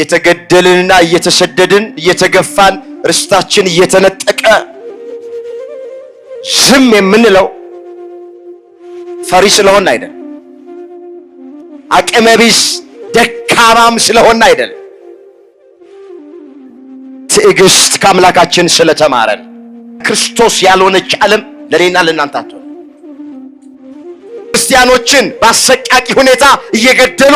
የተገደልንና እየተሰደድን እየተገፋን ርስታችን እየተነጠቀ ዝም የምንለው ፈሪ ስለሆን አይደል፣ አቅመቢስ ደካማም ስለሆን አይደል፣ ትዕግስት ከአምላካችን ስለተማረን። ክርስቶስ ያልሆነች ዓለም ለኔና ለእናንተ አትሆን። ክርስቲያኖችን በአሰቃቂ ሁኔታ እየገደሉ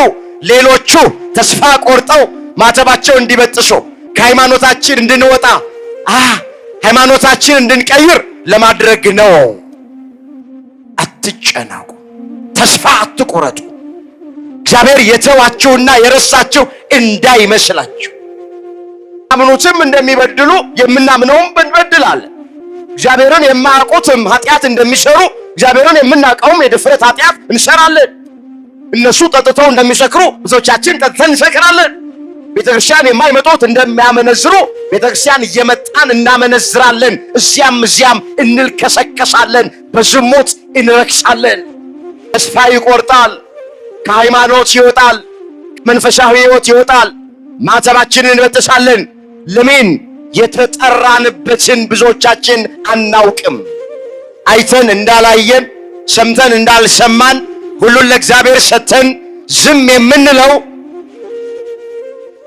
ሌሎቹ ተስፋ ቆርጠው ማተባቸው እንዲበጥሱ ከሃይማኖታችን እንድንወጣ ሃይማኖታችን እንድንቀይር ለማድረግ ነው። አትጨናቁ፣ ተስፋ አትቆረጡ። እግዚአብሔር የተዋችሁና የረሳችሁ እንዳይመስላችሁ። አምኑትም እንደሚበድሉ የምናምነውም እንበድላለን። እግዚአብሔርን የማያውቁትም ኃጢአት እንደሚሰሩ እግዚአብሔርን የምናውቀውም የድፍረት ኃጢአት እንሰራለን። እነሱ ጠጥተው እንደሚሰክሩ ብዙዎቻችን ጠጥተን እንሰክራለን። ቤተክርስቲያን የማይመጡት እንደሚያመነዝሩ ቤተክርስቲያን እየመጣን እናመነዝራለን። እዚያም እንልከሰከሳለን፣ በዝሙት እንረክሳለን። ተስፋ ይቆርጣል፣ ከሃይማኖት ይወጣል፣ መንፈሳዊ ሕይወት ይወጣል። ማተባችንን እንበጥሳለን። ለምን? የተጠራንበትን ብዙዎቻችን አናውቅም። አይተን እንዳላየን ሰምተን እንዳልሰማን ሁሉን ለእግዚአብሔር ሰጥተን ዝም የምንለው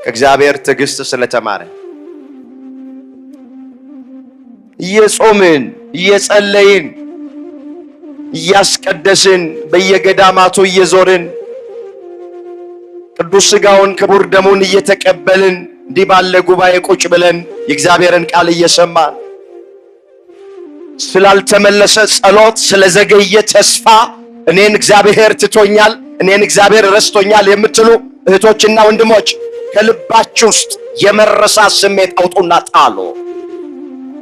ከእግዚአብሔር ትዕግስት ስለተማረን እየጾምን እየጸለይን እያስቀደስን በየገዳማቱ እየዞርን ቅዱስ ሥጋውን ክቡር ደሙን እየተቀበልን እንዲህ ባለ ጉባኤ ቁጭ ብለን የእግዚአብሔርን ቃል እየሰማን ስላልተመለሰ ጸሎት፣ ስለዘገየ ተስፋ እኔን እግዚአብሔር ትቶኛል፣ እኔን እግዚአብሔር ረስቶኛል የምትሉ እህቶችና ወንድሞች ከልባችሁ ውስጥ የመረሳት ስሜት አውጡና ጣሉ።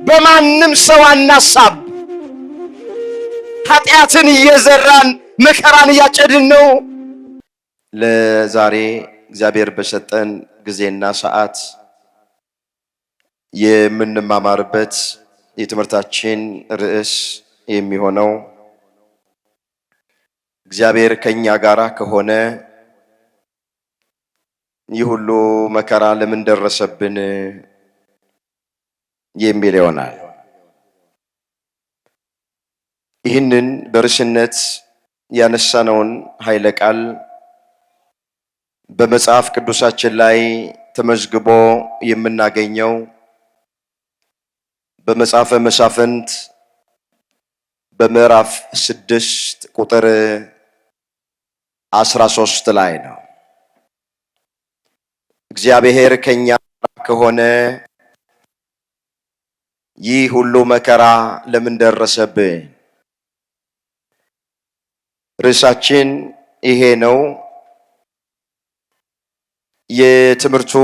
በማንም ሰው አናሳብ። ኃጢአትን እየዘራን መከራን እያጨድን ነው። ለዛሬ እግዚአብሔር በሰጠን ጊዜና ሰዓት የምንማማርበት የትምህርታችን ርዕስ የሚሆነው እግዚአብሔር ከኛ ጋር ከሆነ ይህ ሁሉ መከራ ለምን ደረሰብን የሚል ይሆናል። ይህንን በርዕስነት ያነሳነውን ኃይለ ቃል በመጽሐፍ ቅዱሳችን ላይ ተመዝግቦ የምናገኘው በመጽሐፈ መሳፍንት በምዕራፍ 6 ቁጥር 13 ላይ ነው። እግዚአብሔር ከኛ ከሆነ ይህ ሁሉ መከራ ለምን ደረሰብን? ርዕሳችን ይሄ ነው። የትምህርቱ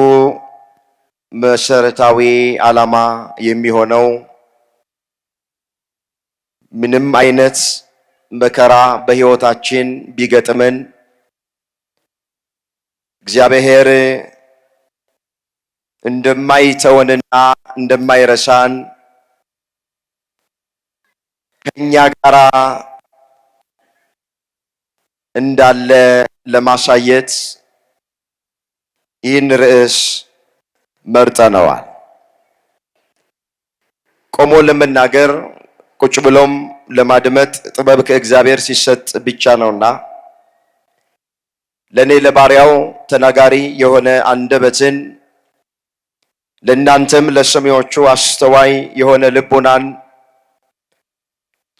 መሰረታዊ ዓላማ የሚሆነው ምንም አይነት መከራ በሕይወታችን ቢገጥመን እግዚአብሔር እንደማይተወንና እንደማይረሳን ከኛ ጋር እንዳለ ለማሳየት ይህን ርዕስ መርጠነዋል። ቆሞ ለመናገር ቁጭ ብሎም ለማድመጥ ጥበብ ከእግዚአብሔር ሲሰጥ ብቻ ነውና ለኔ ለባሪያው ተናጋሪ የሆነ አንደበትን ለእናንተም ለሰሚዎቹ አስተዋይ የሆነ ልቦናን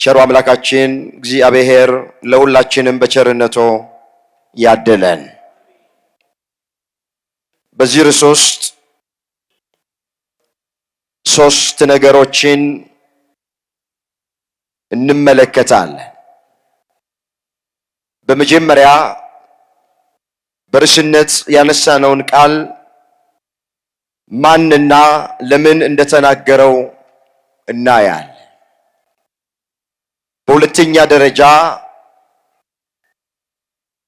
ቸሩ አምላካችን እግዚአብሔር ለሁላችንም በቸርነቱ ያድለን። በዚህ ርዕስ ውስጥ 3 ነገሮችን እንመለከታለን። በመጀመሪያ በርዕስነት ያነሳነውን ቃል ማንና ለምን እንደተናገረው እናያለን። በሁለተኛ ደረጃ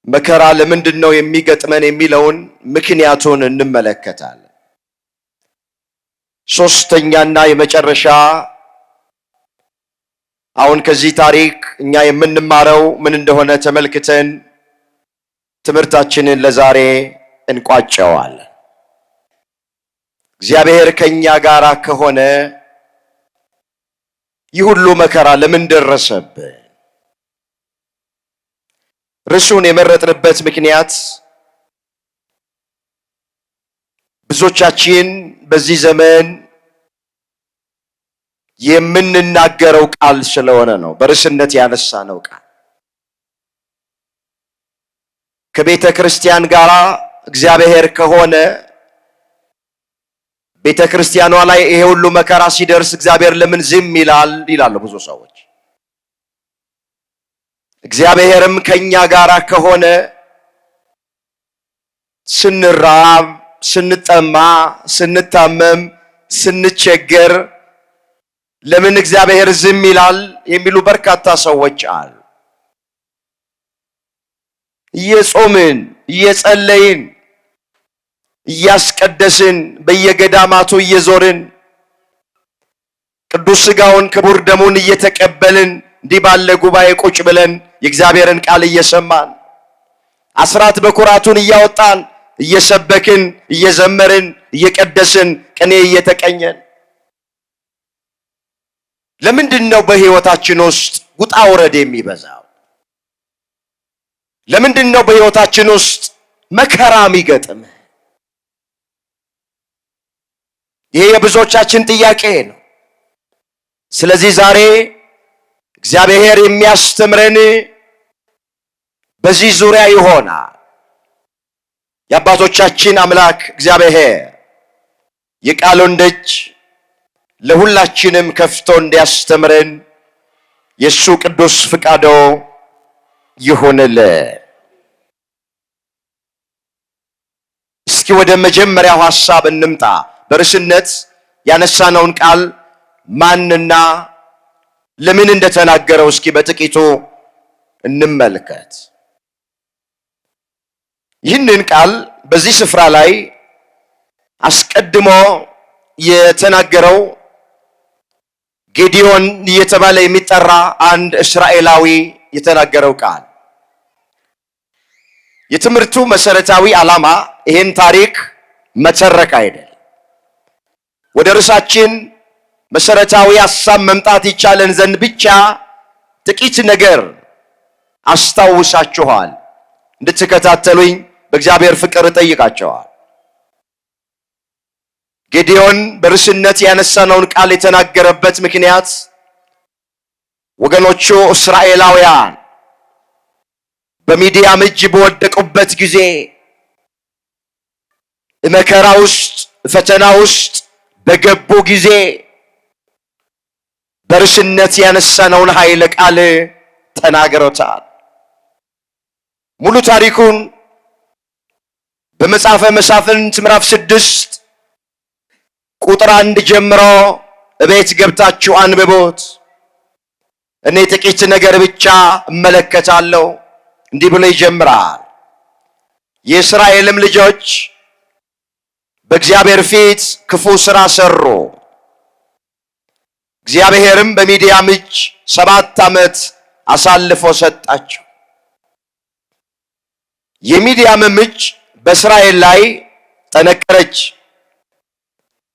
መከራ ለምንድን ነው የሚገጥመን የሚለውን ምክንያቱን እንመለከታለን። ሶስተኛና የመጨረሻ አሁን ከዚህ ታሪክ እኛ የምንማረው ምን እንደሆነ ተመልክተን ትምህርታችንን ለዛሬ እንቋጨዋለን። እግዚአብሔር ከኛ ጋር ከሆነ ይህ ሁሉ መከራ ለምን ደረሰብን? ርዕሱን የመረጥንበት ምክንያት ብዙዎቻችን በዚህ ዘመን የምንናገረው ቃል ስለሆነ ነው። በርዕስነት ያነሳነው ቃል ከቤተ ክርስቲያን ጋር እግዚአብሔር ከሆነ ቤተ ክርስቲያኗ ላይ ይሄ ሁሉ መከራ ሲደርስ እግዚአብሔር ለምን ዝም ይላል ይላሉ ብዙ ሰዎች። እግዚአብሔርም ከኛ ጋር ከሆነ ስንራብ፣ ስንጠማ፣ ስንታመም፣ ስንቸገር ለምን እግዚአብሔር ዝም ይላል የሚሉ በርካታ ሰዎች አሉ። እየጾምን እየጸለይን እያስቀደስን በየገዳማቱ እየዞርን ቅዱስ ሥጋውን ክቡር ደሙን እየተቀበልን እንዲህ ባለ ጉባኤ ቁጭ ብለን የእግዚአብሔርን ቃል እየሰማን አስራት በኩራቱን እያወጣን እየሰበክን እየዘመርን እየቀደስን ቅኔ እየተቀኘን ለምንድን ነው በሕይወታችን ውስጥ ውጣ ውረድ የሚበዛው? ለምንድን ነው በሕይወታችን ውስጥ መከራ የሚገጥም? ይሄ የብዙዎቻችን ጥያቄ ነው። ስለዚህ ዛሬ እግዚአብሔር የሚያስተምረን በዚህ ዙሪያ ይሆናል። የአባቶቻችን አምላክ እግዚአብሔር የቃሉን ደጅ ለሁላችንም ከፍቶ እንዲያስተምረን የእሱ ቅዱስ ፍቃዶ ይሁንልን። እስኪ ወደ መጀመሪያው ሐሳብ እንምጣ። በርዕስነት ያነሳነውን ቃል ማንና ለምን እንደተናገረው እስኪ በጥቂቱ እንመልከት። ይህንን ቃል በዚህ ስፍራ ላይ አስቀድሞ የተናገረው ጌዲዮን እየተባለ የሚጠራ አንድ እስራኤላዊ የተናገረው ቃል። የትምህርቱ መሰረታዊ ዓላማ ይህን ታሪክ መተረክ አይደል። ወደ ርዕሳችን መሰረታዊ ሐሳብ መምጣት ይቻለን ዘንድ ብቻ ጥቂት ነገር አስታውሳችኋል። እንድትከታተሉኝ በእግዚአብሔር ፍቅር እጠይቃችኋል። ጌዲዮን በርዕስነት ያነሳነውን ቃል የተናገረበት ምክንያት ወገኖቹ እስራኤላውያን በሚዲያም እጅ በወደቁበት ጊዜ መከራ ውስጥ ፈተና ውስጥ በገቡ ጊዜ በርዕስነት ያነሳነውን ኃይለ ቃል ተናግረውታል። ሙሉ ታሪኩን በመጽሐፈ መሳፍንት ምዕራፍ 6 ቁጥር 1 ጀምሮ እቤት ገብታችሁ አንብቦት። እኔ ጥቂት ነገር ብቻ እመለከታለሁ። እንዲህ ብሎ ይጀምራል። የእስራኤልም ልጆች በእግዚአብሔር ፊት ክፉ ሥራ ሰሩ። እግዚአብሔርም በሚዲያም እጅ 7 ዓመት አሳልፎ ሰጣቸው። የሚዲያምም እጅ በእስራኤል ላይ ጠነከረች።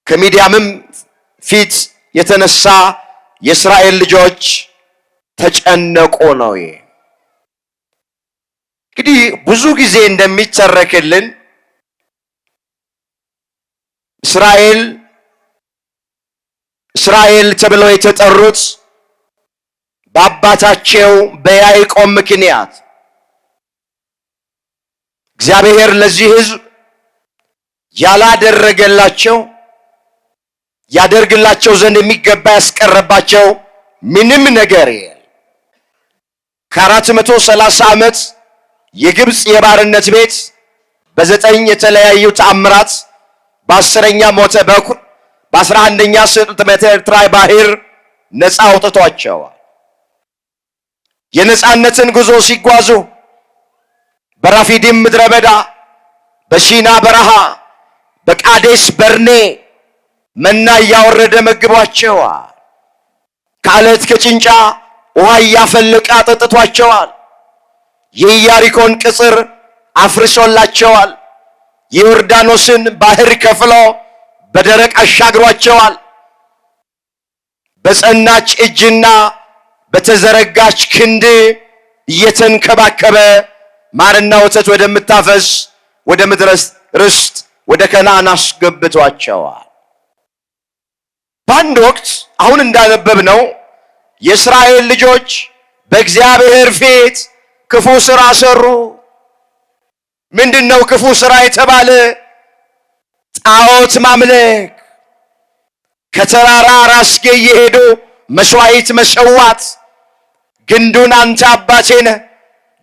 ከሚዲያምም ፊት የተነሳ የእስራኤል ልጆች ተጨነቁ ነው። እንግዲህ ብዙ ጊዜ እንደሚተረክልን እስራኤል ተብለው የተጠሩት በአባታቸው በያዕቆብ ምክንያት እግዚአብሔር ለዚህ ሕዝብ ያላደረገላቸው ያደርግላቸው ዘንድ የሚገባ ያስቀረባቸው ምንም ነገር የለም። ከ430 ዓመት የግብፅ የባርነት ቤት በ9 የተለያዩ ተአምራት በ10ኛ ሞተ በኩር በ11ኛ ስጥመተ ኤርትራ ባህር ነፃ አውጥቷቸዋል። የነፃነትን ጉዞ ሲጓዙ በራፊዲም ምድረ በዳ፣ በሲና በረሃ፣ በቃዴስ በርኔ መና እያወረደ መግቧቸዋል። ከአለት ከጭንጫ ውሃ እያፈለቀ አጠጥቷቸዋል። የኢያሪኮን ቅጽር አፍርሶላቸዋል። የዮርዳኖስን ባህር ከፍሎ በደረቅ አሻግሯቸዋል። በጸናች እጅና በተዘረጋች ክንድ እየተንከባከበ ማርና ወተት ወደምታፈስ ወደ ምድረ ርስት ወደ ከነዓን አስገብቷቸዋል። በአንድ ወቅት አሁን እንዳነበብነው የእስራኤል ልጆች በእግዚአብሔር ፊት ክፉ ሥራ ሰሩ። ምንድነው ክፉ ሥራ የተባለ? ጣዖት ማምለክ፣ ከተራራ ራስጌ እየሄዱ መስዋዕት መሰዋት፣ ግንዱን አንተ አባቴ ነህ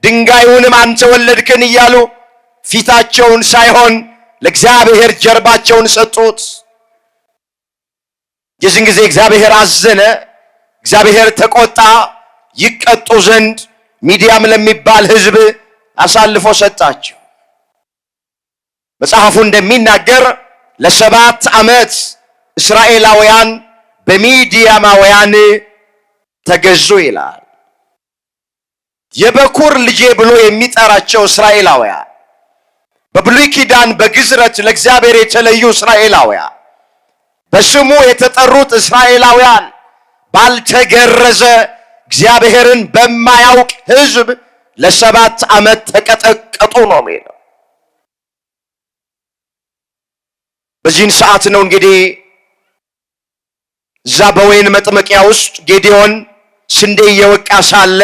ድንጋዩንም አንተ ወለድክን እያሉ ፊታቸውን ሳይሆን ለእግዚአብሔር ጀርባቸውን ሰጡት። የዚህን ጊዜ እግዚአብሔር አዘነ፣ እግዚአብሔር ተቆጣ። ይቀጡ ዘንድ ሚዲያም ለሚባል ሕዝብ አሳልፎ ሰጣቸው። መጽሐፉ እንደሚናገር ለ7 ዓመት እስራኤላውያን በሚዲያማውያን ተገዙ ይላል። የበኩር ልጄ ብሎ የሚጠራቸው እስራኤላውያን በብሉይ ኪዳን በግዝረት ለእግዚአብሔር የተለዩ እስራኤላውያን በስሙ የተጠሩት እስራኤላውያን ባልተገረዘ እግዚአብሔርን በማያውቅ ሕዝብ ለ7 ዓመት ተቀጠቀጡ ነው የሚለው። በዚህን ሰዓት ነው እንግዲህ እዛ በወይን መጥመቂያ ውስጥ ጌዲዮን ስንዴ እየወቃ ሳለ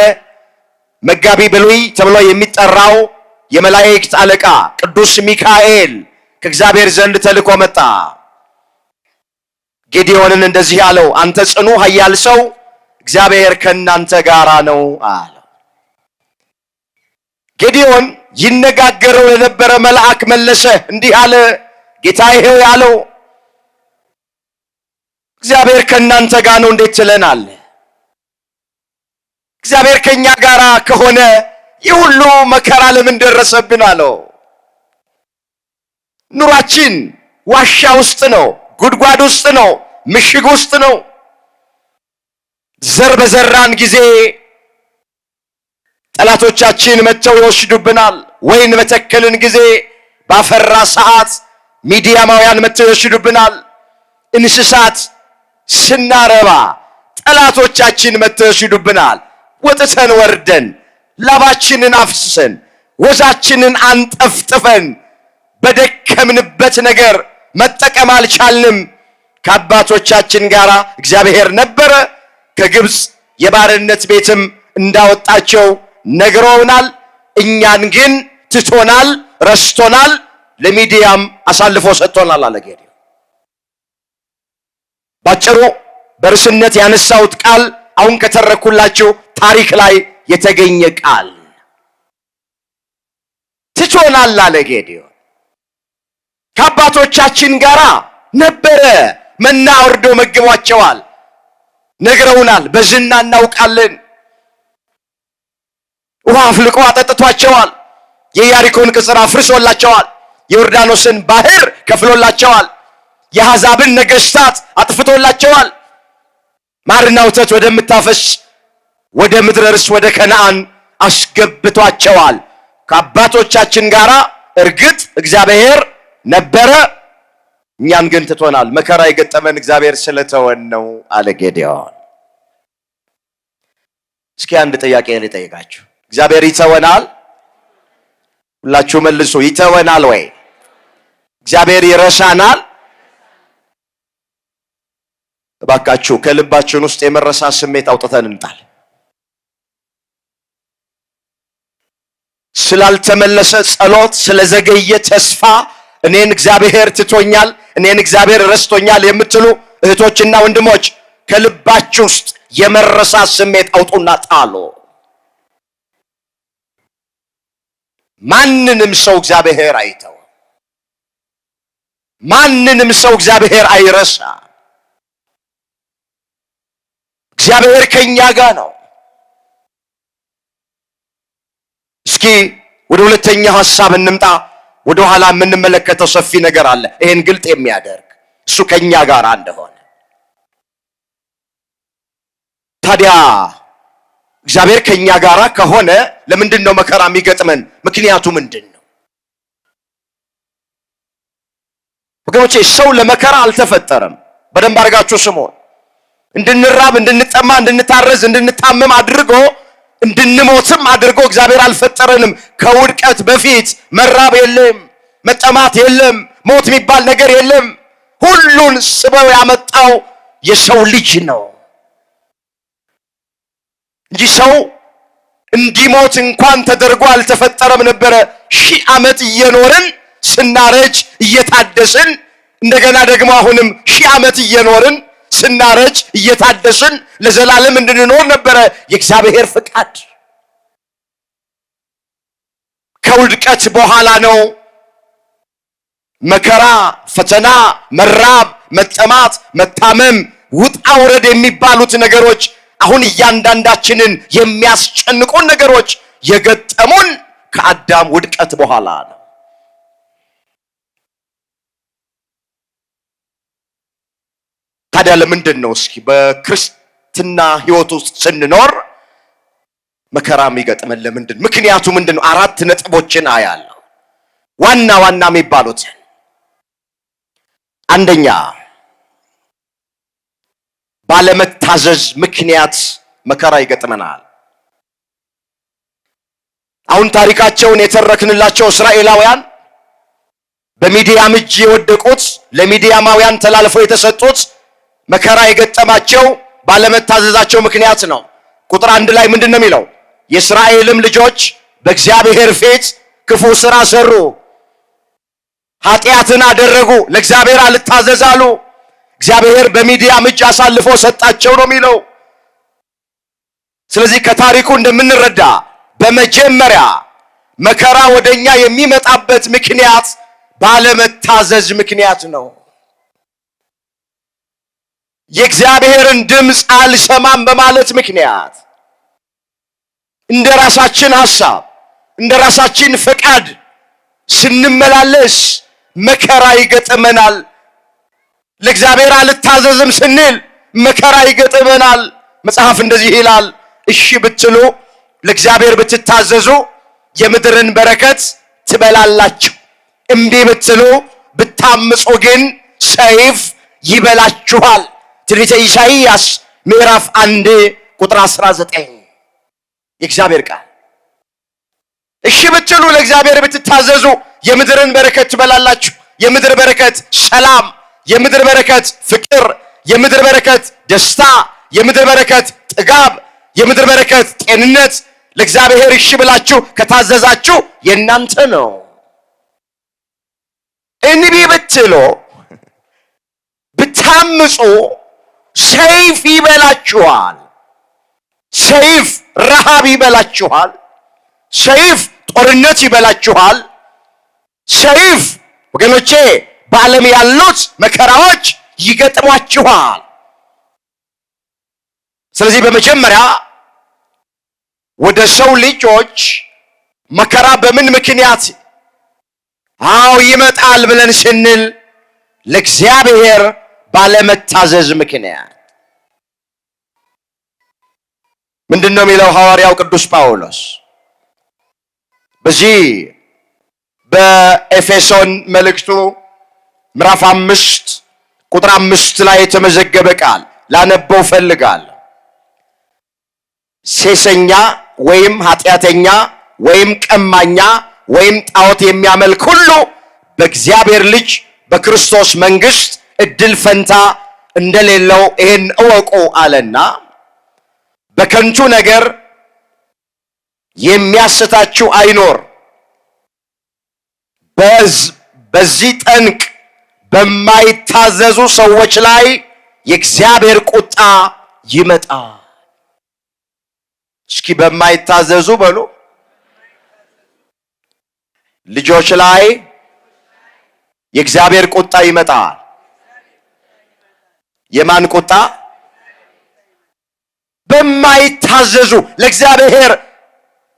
መጋቢ ብሉይ ተብሎ የሚጠራው የመላእክት አለቃ ቅዱስ ሚካኤል ከእግዚአብሔር ዘንድ ተልኮ መጣ። ጌዲዮንን እንደዚህ አለው፣ አንተ ጽኑ ኃያል ሰው እግዚአብሔር ከእናንተ ጋራ ነው አለው። ጌዲዮን ይነጋገረው ለነበረ መልአክ መለሰ እንዲህ አለ፣ ጌታዬ ሆይ ያለው እግዚአብሔር ከእናንተ ጋር ነው እንዴት ትለናለህ? እግዚአብሔር ከኛ ጋራ ከሆነ ይህ ሁሉ መከራ ለምን ደረሰብን አለው። ኑሯችን ዋሻ ውስጥ ነው፣ ጉድጓድ ውስጥ ነው፣ ምሽግ ውስጥ ነው። ዘር በዘራን ጊዜ ጠላቶቻችን መጥተው ይወስዱብናል። ወይን በተከልን ጊዜ ባፈራ ሰዓት ሚዲያማውያን መጥተው ይወስዱብናል። እንስሳት ስናረባ ጠላቶቻችን መጥተው ይወስዱብናል። ወጥተን ወርደን ላባችንን አፍስሰን ወዛችንን አንጠፍጥፈን በደከምንበት ነገር መጠቀም አልቻልንም። ከአባቶቻችን ጋር እግዚአብሔር ነበረ፣ ከግብፅ የባርነት ቤትም እንዳወጣቸው ነግረውናል። እኛን ግን ትቶናል፣ ረስቶናል፣ ለሚዲያም አሳልፎ ሰጥቶናል አለ ጌዲዮን። ባጭሩ በርስነት ያነሳሁት ቃል አሁን ከተረኩላችሁ ታሪክ ላይ የተገኘ ቃል ትቶናል አለ ጌዲዮን። ከአባቶቻችን ጋር ነበረ፣ መና ወርዶ መግቧቸዋል፣ ነግረውናል፣ በዝና እናውቃለን። ውሃ አፍልቆ አጠጥቷቸዋል፣ የኢያሪኮን ቅጽር አፍርሶላቸዋል፣ የዮርዳኖስን ባህር ከፍሎላቸዋል፣ የአሕዛብን ነገሥታት አጥፍቶላቸዋል። ማርና ወተት ወደምታፈስ ወደ ምድረ ርስት ወደ ከነዓን አስገብቷቸዋል። ከአባቶቻችን ጋር እርግጥ እግዚአብሔር ነበረ፣ እኛን ግን ትቶናል። መከራ የገጠመን እግዚአብሔር ስለተወን ነው አለ ጌዲዮን። እስኪ አንድ ጥያቄ ልጠይቃችሁ፣ እግዚአብሔር ይተወናል? ሁላችሁ መልሱ። ይተወናል ወይ? እግዚአብሔር ይረሳናል? እባካችሁ ከልባችን ውስጥ የመረሳት ስሜት አውጥተን እንጣል። ስላልተመለሰ ጸሎት፣ ስለዘገየ ተስፋ እኔን እግዚአብሔር ትቶኛል፣ እኔን እግዚአብሔር ረስቶኛል የምትሉ እህቶችና ወንድሞች ከልባችሁ ውስጥ የመረሳት ስሜት አውጡና ጣሉ። ማንንም ሰው እግዚአብሔር አይተው፣ ማንንም ሰው እግዚአብሔር አይረሳ። እግዚአብሔር ከኛ ጋር ነው። እስኪ ወደ ሁለተኛው ሐሳብ እንምጣ። ወደ ኋላ የምንመለከተው ሰፊ ነገር አለ ይሄን ግልጥ የሚያደርግ እሱ ከኛ ጋር እንደሆነ። ታዲያ እግዚአብሔር ከኛ ጋር ከሆነ ለምንድን ነው መከራ የሚገጥመን? ምክንያቱ ምንድን ነው? ወገኖቼ ሰው ለመከራ አልተፈጠረም። በደንብ አድርጋችሁ ስሙ። እንድንራብ፣ እንድንጠማ፣ እንድንታረዝ፣ እንድንታመም አድርጎ እንድንሞትም አድርጎ እግዚአብሔር አልፈጠረንም። ከውድቀት በፊት መራብ የለም፣ መጠማት የለም፣ ሞት የሚባል ነገር የለም። ሁሉን ስበው ያመጣው የሰው ልጅ ነው እንጂ ሰው እንዲሞት እንኳን ተደርጎ አልተፈጠረም ነበረ። 1000 ዓመት እየኖርን ስናረጅ እየታደስን እንደገና ደግሞ አሁንም 1000 ዓመት እየኖርን ስናረጅ እየታደስን ለዘላለም እንድንኖር ነበረ የእግዚአብሔር ፍቃድ። ከውድቀት በኋላ ነው መከራ፣ ፈተና፣ መራብ፣ መጠማት፣ መታመም፣ ውጣ ውረድ የሚባሉት ነገሮች አሁን እያንዳንዳችንን የሚያስጨንቁን ነገሮች የገጠሙን ከአዳም ውድቀት በኋላ ነው። ታዲያ ለምንድን ነው እስኪ በክርስትና ሕይወት ውስጥ ስንኖር መከራ የሚገጥመን? ለምንድን? ምክንያቱ ምንድን ነው? 4 ነጥቦችን አያለሁ ዋና ዋና የሚባሉት። አንደኛ ባለመታዘዝ ምክንያት መከራ ይገጥመናል። አሁን ታሪካቸውን የተረክንላቸው እስራኤላውያን በሚዲያም እጅ የወደቁት፣ ለሚዲያማውያን ተላልፈው የተሰጡት መከራ የገጠማቸው ባለመታዘዛቸው ምክንያት ነው። ቁጥር 1 ላይ ምንድን ነው የሚለው? የእስራኤልም ልጆች በእግዚአብሔር ፊት ክፉ ሥራ ሰሩ፣ ኃጢአትን አደረጉ፣ ለእግዚአብሔር አልታዘዛሉ። እግዚአብሔር በሚዲያም እጅ አሳልፎ ሰጣቸው ነው የሚለው። ስለዚህ ከታሪኩ እንደምንረዳ በመጀመሪያ መከራ ወደኛ የሚመጣበት ምክንያት ባለመታዘዝ ምክንያት ነው። የእግዚአብሔርን ድምፅ አልሰማም በማለት ምክንያት እንደ ራሳችን ሐሳብ፣ እንደ ራሳችን ፈቃድ ስንመላለስ መከራ ይገጥመናል። ለእግዚአብሔር አልታዘዝም ስንል መከራ ይገጥመናል። መጽሐፍ እንደዚህ ይላል፣ እሺ ብትሉ ለእግዚአብሔር ብትታዘዙ የምድርን በረከት ትበላላችሁ፣ እምቢ ብትሉ ብታምፁ ግን ሰይፍ ይበላችኋል። ትንቢተ ኢሳይያስ ምዕራፍ 1 ቁጥር 19 የእግዚአብሔር ቃል። እሺ ብትሉ ለእግዚአብሔር ብትታዘዙ የምድርን በረከት ትበላላችሁ። የምድር በረከት ሰላም፣ የምድር በረከት ፍቅር፣ የምድር በረከት ደስታ፣ የምድር በረከት ጥጋብ፣ የምድር በረከት ጤንነት ለእግዚአብሔር እሺ ብላችሁ ከታዘዛችሁ የእናንተ ነው። እንቢ ብትሉ ብታምፁ ሰይፍ ይበላችኋል። ሰይፍ ረሃብ ይበላችኋል። ሰይፍ ጦርነት ይበላችኋል። ሰይፍ ወገኖቼ በዓለም ያሉት መከራዎች ይገጥሟችኋል። ስለዚህ በመጀመሪያ ወደ ሰው ልጆች መከራ በምን ምክንያት ይመጣል ብለን ስንል ለእግዚአብሔር ባለመታዘዝ ምክንያት። ምንድን ነው የሚለው ሐዋርያው ቅዱስ ጳውሎስ በዚህ በኤፌሶን መልእክቱ ምዕራፍ 5 ቁጥር 5 ላይ የተመዘገበ ቃል ላነበው ፈልጋለሁ። ሴሰኛ ወይም ኃጢአተኛ ወይም ቀማኛ ወይም ጣዖት የሚያመልክ ሁሉ በእግዚአብሔር ልጅ በክርስቶስ መንግሥት እድል ፈንታ እንደሌለው ይህን እወቁ አለና በከንቱ ነገር የሚያስታችሁ አይኖር። በዚህ ጠንቅ በማይታዘዙ ሰዎች ላይ የእግዚአብሔር ቁጣ ይመጣል። እስኪ በማይታዘዙ በሉ ልጆች ላይ የእግዚአብሔር ቁጣ ይመጣል። የማን ቁጣ? በማይታዘዙ ለእግዚአብሔር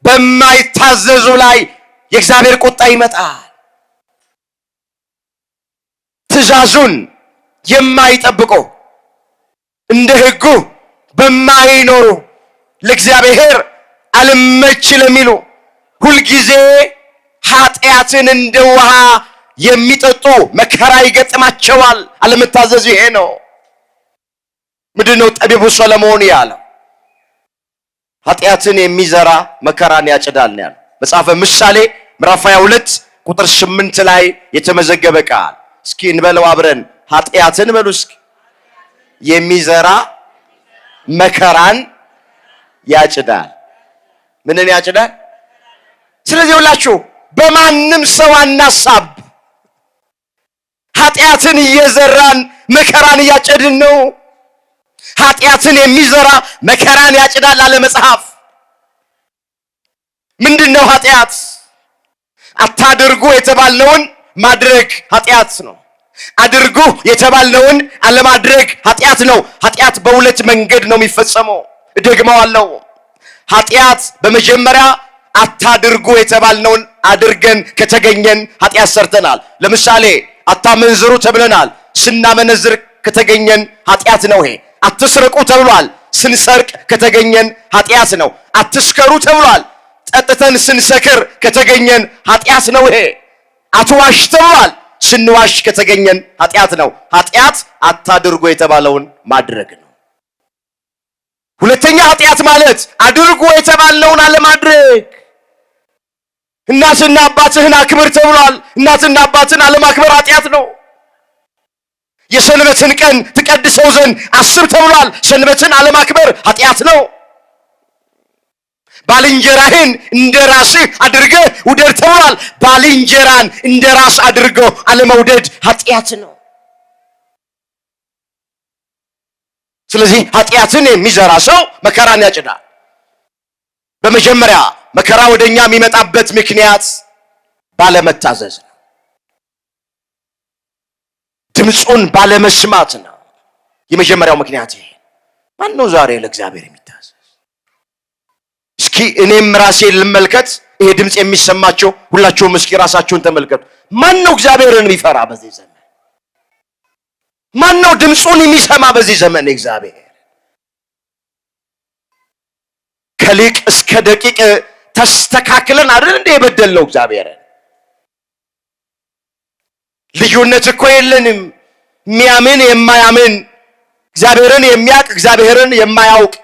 በማይታዘዙ ላይ የእግዚአብሔር ቁጣ ይመጣል። ትእዛዙን የማይጠብቁ እንደ ሕጉ በማይኖሩ ለእግዚአብሔር አልመች ለሚሉ ሁልጊዜ ኃጢአትን እንደ ውሃ የሚጠጡ መከራ ይገጥማቸዋል። አለመታዘዝ ይሄ ነው። ምንድነው ጠቢቡ ሰለሞን ያለው? ኃጢአትን የሚዘራ መከራን ያጭዳል ነው ያለው። መጽሐፈ ምሳሌ ምዕራፍ 22 ቁጥር 8 ላይ የተመዘገበ ቃል። እስኪ እንበለው አብረን፣ ኃጢአትን በሉ እስኪ የሚዘራ መከራን ያጭዳል። ምንን ያጭዳል? ስለዚህ ሁላችሁ በማንም ሰው አናሳብ። ኃጢአትን እየዘራን መከራን እያጨድን ነው። ኃጢአትን የሚዘራ መከራን ያጭዳል አለ መጽሐፍ። ምንድነው ኃጢአት? አታድርጉ የተባልነውን ማድረግ ኃጢአት ነው። አድርጉ የተባልነውን አለማድረግ ኃጢአት ነው። ኃጢአት በሁለት መንገድ ነው የሚፈጸመው። እደግመዋለሁ። ኃጢአት በመጀመሪያ አታድርጉ የተባልነውን አድርገን ከተገኘን ኃጢአት ሰርተናል። ለምሳሌ አታመንዝሩ ተብለናል። ስናመነዝር ከተገኘን ኃጢአት ነው ይሄ። አትስረቁ ተብሏል። ስንሰርቅ ከተገኘን ኃጢአት ነው። አትስከሩ ተብሏል። ጠጥተን ስንሰክር ከተገኘን ኃጢአት ነው ይሄ። አትዋሽ ተብሏል። ስንዋሽ ከተገኘን ኃጢአት ነው። ኃጢአት አታድርጉ የተባለውን ማድረግ ነው። ሁለተኛ ኃጢአት ማለት አድርጉ የተባልነውን አለማድረግ። እናትና አባትህን አክብር ተብሏል። እናትና አባትን አለማክበር ኃጢአት ነው። የሰንበትን ቀን ትቀድሰው ዘንድ አስብ ተብሏል። ሰንበትን አለማክበር ኃጢአት ነው። ባልንጀራህን እንደ ራስህ አድርገህ ውደድ ተብሏል። ባልንጀራን እንደ ራስ አድርገው አለመውደድ ኃጢአት ነው። ስለዚህ ኃጢአትን የሚዘራ ሰው መከራን ያጭዳል። በመጀመሪያ መከራ ወደኛ የሚመጣበት ምክንያት ባለመታዘዝ ነው። ድምፁን ባለመስማት ነው። የመጀመሪያው ምክንያት ይሄ። ማን ነው ዛሬ ለእግዚአብሔር የሚታዘዝ? እስኪ እኔም ራሴን ልመልከት። ይሄ ድምፅ የሚሰማቸው ሁላችሁም እስኪ ራሳችሁን ተመልከቱ። ማን ነው እግዚአብሔርን የሚፈራ በዚህ ዘመን? ማን ነው ድምፁን የሚሰማ በዚህ ዘመን? እግዚአብሔር ከሊቅ እስከ ደቂቅ ተስተካክለን አይደል እንደ የበደልነው እግዚአብሔርን። ልዩነት እኮ የለንም። የሚያምን የማያምን፣ እግዚአብሔርን የሚያውቅ እግዚአብሔርን የማያውቅ፣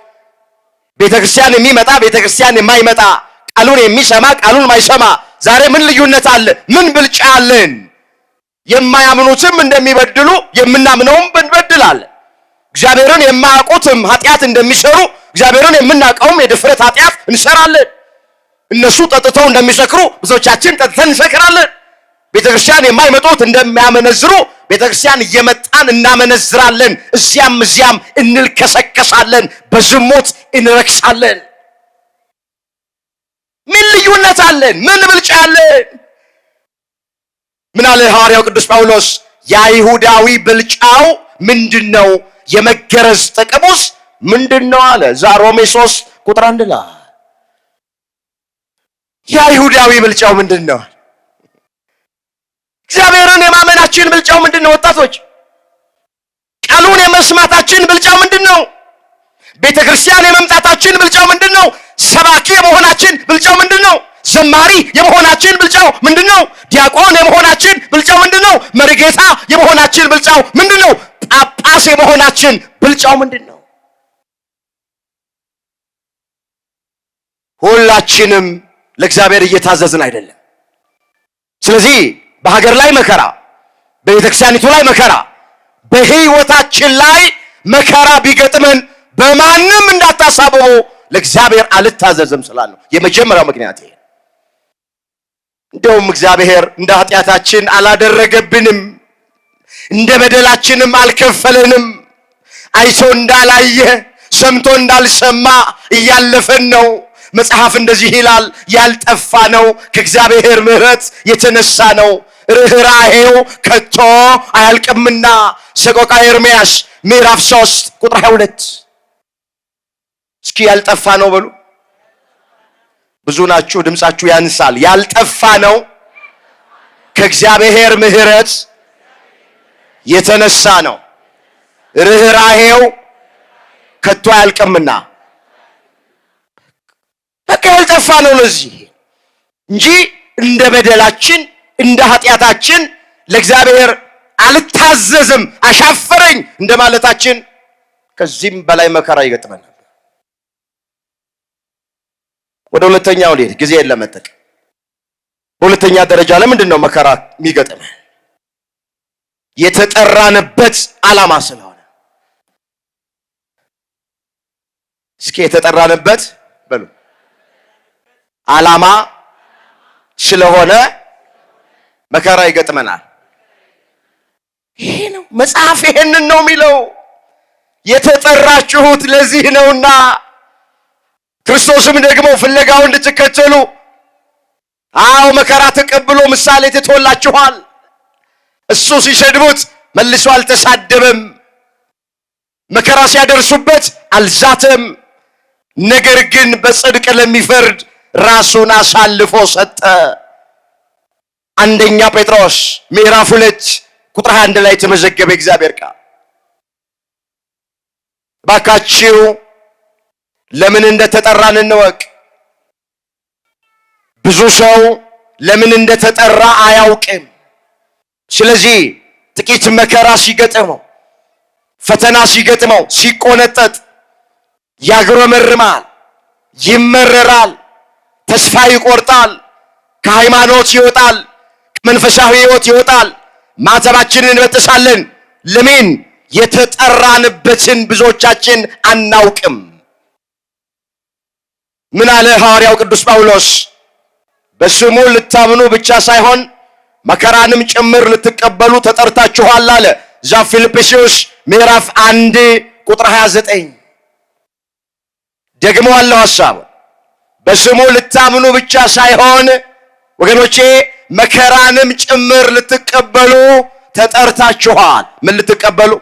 ቤተክርስቲያን የሚመጣ ቤተክርስቲያን የማይመጣ፣ ቃሉን የሚሰማ ቃሉን የማይሰማ። ዛሬ ምን ልዩነት አለ? ምን ብልጫ አለን? የማያምኑትም እንደሚበድሉ የምናምነውም እንበድላለን። እግዚአብሔርን የማያውቁትም ኃጢአት እንደሚሰሩ እግዚአብሔርን የምናውቀውም የድፍረት ኃጢአት እንሰራለን። እነሱ ጠጥተው እንደሚሰክሩ ብዙዎቻችን ጠጥተን እንሰክራለን። ቤተክርስቲያን የማይመጡት እንደሚያመነዝሩ ቤተክርስቲያን እየመጣን እናመነዝራለን። እዚያም እንልከሰከሳለን፣ በዝሙት እንረክሳለን። ምን ልዩነት አለን? ምን ብልጫ አለን? ምን አለ ሐዋርያው ቅዱስ ጳውሎስ? የአይሁዳዊ ብልጫው ምንድነው? የመገረዝ ጥቅሙስ ምንድነው አለ። ሮሜ 3 ቁጥር 1 ላይ የአይሁዳዊ ብልጫው ምንድነው? እግዚአብሔርን የማመናችን ብልጫው ምንድነው? ወጣቶች ቃሉን የመስማታችን ብልጫው ምንድነው? ቤተክርስቲያን የመምጣታችን ብልጫው ምንድነው? ሰባኪ የመሆናችን ብልጫው ምንድነው? ዘማሪ የመሆናችን ብልጫው ምንድነው? ዲያቆን የመሆናችን ብልጫው ምንድነው? መሪጌታ የመሆናችን ብልጫው ምንድነው? ጳጳስ የመሆናችን ብልጫው ምንድነው? ሁላችንም ለእግዚአብሔር እየታዘዝን አይደለም። ስለዚህ በሀገር ላይ መከራ፣ በቤተክርስቲያኒቱ ላይ መከራ፣ በህይወታችን ላይ መከራ ቢገጥመን በማንም እንዳታሳብቡ ለእግዚአብሔር አልታዘዝም ስላልነው የመጀመሪያው ምክንያት ይሄ። እንደውም እግዚአብሔር እንደ ኃጢአታችን አላደረገብንም፣ እንደ በደላችንም አልከፈለንም። አይቶ እንዳላየ ሰምቶ እንዳልሰማ እያለፈን ነው። መጽሐፍ እንደዚህ ይላል፣ ያልጠፋ ነው ከእግዚአብሔር ምሕረት የተነሳ ነው፣ ርኅራኄው ከቶ አያልቅምና። ሰቆቃ ኤርምያስ ምዕራፍ 3 ቁጥር 22። እስኪ ያልጠፋ ነው በሉ። ብዙ ናችሁ፣ ድምጻችሁ ያንሳል። ያልጠፋ ነው ከእግዚአብሔር ምሕረት የተነሳ ነው፣ ርኅራኄው ከቶ አያልቅምና። በቃ ያልጠፋ ነው ለዚህ እንጂ እንደ በደላችን እንደ ኃጢአታችን ለእግዚአብሔር አልታዘዝም አሻፈረኝ እንደማለታችን ከዚህም በላይ መከራ ይገጥመናል። ወደ ሁለተኛው ልሄድ ጊዜን ለመጠቀም። በሁለተኛ ደረጃ ለምንድን ነው መከራ የሚገጥመን? የተጠራንበት ዓላማ ስለሆነ። እስኪ የተጠራንበት በሉ ዓላማ ስለሆነ መከራ ይገጥመናል። ይሄ ነው መጽሐፍ ይሄንን ነው የሚለው። የተጠራችሁት ለዚህ ነውና ክርስቶስም ደግሞ ፍለጋውን እንድትከተሉ አዎ መከራ ተቀብሎ ምሳሌ ትቶላችኋል። እሱ ሲሰድቡት መልሶ አልተሳደበም። መከራ ሲያደርሱበት አልዛተም። ነገር ግን በጽድቅ ለሚፈርድ ራሱን አሳልፎ ሰጠ። አንደኛ ጴጥሮስ ምዕራፍ 2 ቁጥር 1 ላይ የተመዘገበ እግዚአብሔር ቃል። ባካችሁ ለምን እንደተጠራን እንወቅ። ብዙ ሰው ለምን እንደተጠራ አያውቅም። ስለዚህ ጥቂት መከራ ሲገጥመው፣ ፈተና ሲገጥመው ሲቆነጠጥ ያግረመርማል፣ ይመረራል፣ ተስፋ ይቆርጣል፣ ከሃይማኖት ይወጣል፣ ከመንፈሳዊ ሕይወት ይወጣል። ማተባችንን እንበጥሳለን። ለምን? የተጠራንበትን ብዙዎቻችን አናውቅም። ምን አለ ሐዋርያው ቅዱስ ጳውሎስ? በስሙ ልታምኑ ብቻ ሳይሆን መከራንም ጭምር ልትቀበሉ ተጠርታችኋል አለ። እዛ ፊልጵስዩስ ምዕራፍ 1 ቁጥር 29 ደግሞ አለው ሐሳቡ። በስሙ ልታምኑ ብቻ ሳይሆን ወገኖቼ መከራንም ጭምር ልትቀበሉ ተጠርታችኋል። ምን ልትቀበሉ?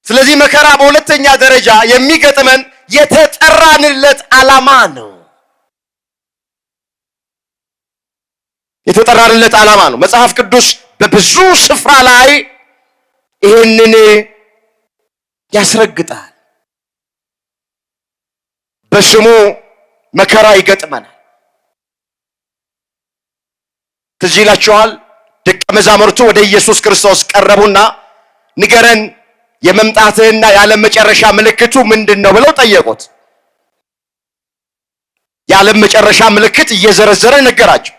ስለዚህ መከራ በሁለተኛ ደረጃ የሚገጥመን የተጠራንለት ዓላማ ነው። የተጠራንለት ዓላማ ነው። መጽሐፍ ቅዱስ በብዙ ስፍራ ላይ ይህንን ያስረግጣል። በስሙ መከራ ይገጥመናል። ትዝ ይላችኋል፣ ደቀ መዛሙርቱ ወደ ኢየሱስ ክርስቶስ ቀረቡና ንገረን፣ የመምጣትህና የዓለም መጨረሻ ምልክቱ ምንድን ነው ብለው ጠየቁት። የዓለም መጨረሻ ምልክት እየዘረዘረ ነገራቸው።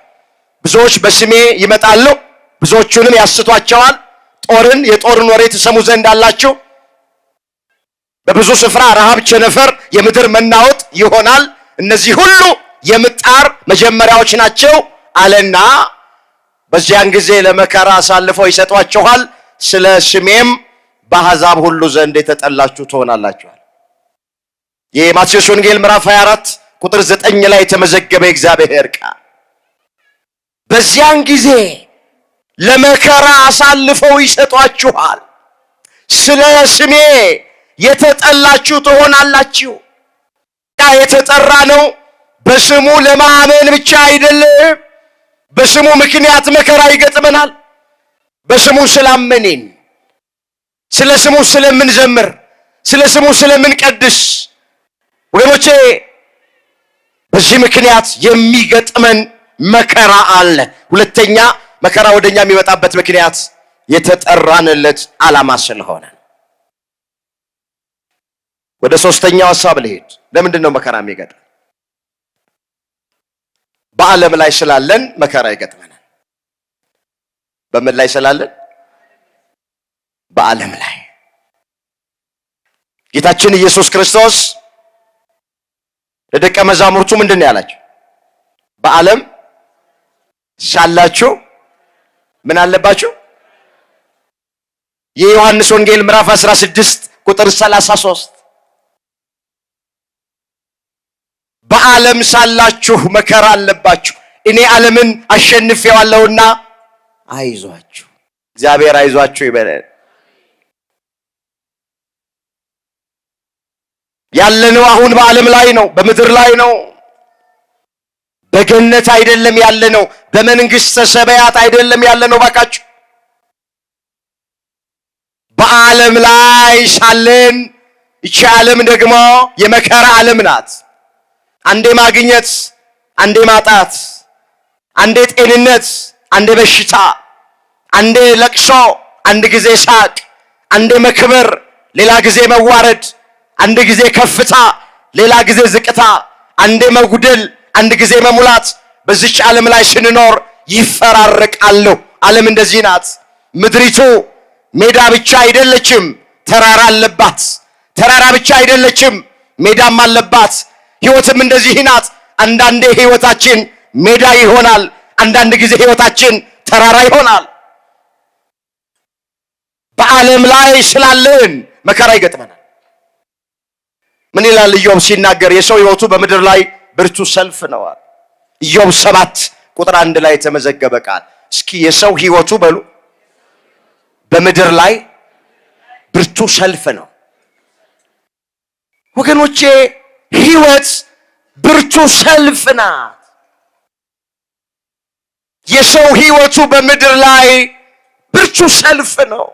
ብዙዎች በስሜ ይመጣሉ፣ ብዙዎቹንም ያስቷቸዋል። የጦርን ወሬ ትሰሙ ዘንድ አላችሁ። በብዙ ስፍራ ረሃብ፣ ቸነፈር፣ የምድር መናወጥ ይሆናል። እነዚህ ሁሉ የምጣር መጀመሪያዎች ናቸው አለና በዚያን ጊዜ ለመከራ አሳልፈው ይሰጧችኋል፣ ስለ ስሜም በአሕዛብ ሁሉ ዘንድ የተጠላችሁ ትሆናላችኋል። የማቴዎስ ወንጌል ምዕራፍ 24 ቁጥር 9 ላይ የተመዘገበ እግዚአብሔር ቃል። በዚያን ጊዜ ለመከራ አሳልፈው ይሰጧችኋል፣ ስለ ስሜ የተጠላችሁ ትሆናላችሁ። የተጠራ ነው በስሙ ለማመን ብቻ አይደለም። በስሙ ምክንያት መከራ ይገጥመናል። በስሙ ስላመንን፣ ስለ ስሙ ስለምንዘምር፣ ስለ ስሙ ስለምንቀድስ ወገኖቼ በዚህ ምክንያት የሚገጥመን መከራ አለ። ሁለተኛ መከራ ወደኛ የሚመጣበት ምክንያት የተጠራንለት ዓላማ ስለሆነ። ወደ ሶስተኛው ሐሳብ ልሄድ። ለምንድን ነው መከራ የሚገጥመን? በዓለም ላይ ስላለን መከራ ይገጥመናል። በምን ላይ ስላለን? በዓለም ላይ። ጌታችን ኢየሱስ ክርስቶስ ለደቀ መዛሙርቱ ምንድን ነው ያላቸው? በዓለም ሳላችሁ ምን አለባችሁ? የዮሐንስ ወንጌል ምዕራፍ 16 ቁጥር 33 በዓለም ሳላችሁ መከራ አለባችሁ፣ እኔ ዓለምን አሸንፌዋለሁና አይዟችሁ። እግዚአብሔር አይዟችሁ ይበለን። ያለነው አሁን በዓለም ላይ ነው፣ በምድር ላይ ነው። በገነት አይደለም ያለነው፣ በመንግስተ ሰማያት አይደለም ያለነው። ባካችሁ በዓለም ላይ ሳለን ይቺ ዓለም ደግሞ የመከራ ዓለም ናት። አንዴ ማግኘት፣ አንዴ ማጣት፣ አንዴ ጤንነት፣ አንዴ በሽታ፣ አንዴ ለቅሶ፣ አንድ ጊዜ ሳቅ፣ አንዴ መክበር፣ ሌላ ጊዜ መዋረድ፣ አንድ ጊዜ ከፍታ፣ ሌላ ጊዜ ዝቅታ፣ አንዴ መጉደል፣ አንድ ጊዜ መሙላት። በዚች ዓለም ላይ ስንኖር ይፈራረቃሉ። ዓለም እንደዚህ ናት። ምድሪቱ ሜዳ ብቻ አይደለችም፣ ተራራ አለባት። ተራራ ብቻ አይደለችም፣ ሜዳም አለባት። ሕይወትም እንደዚህ ናት። አንዳንዴ ሕይወታችን ሜዳ ይሆናል፣ አንዳንድ ጊዜ ሕይወታችን ተራራ ይሆናል። በዓለም ላይ ስላለን መከራ ይገጥመናል። ምን ይላል ኢዮብ ሲናገር? የሰው ሕይወቱ በምድር ላይ ብርቱ ሰልፍ ነው። ኢዮብ 7:1 ላይ የተመዘገበ ቃል። እስኪ የሰው ሕይወቱ በሉ በምድር ላይ ብርቱ ሰልፍ ነው። ወገኖቼ ሕይወት ብርቱ ሰልፍ ናት። የሰው ሕይወቱ በምድር ላይ ብርቱ ሰልፍ ነው።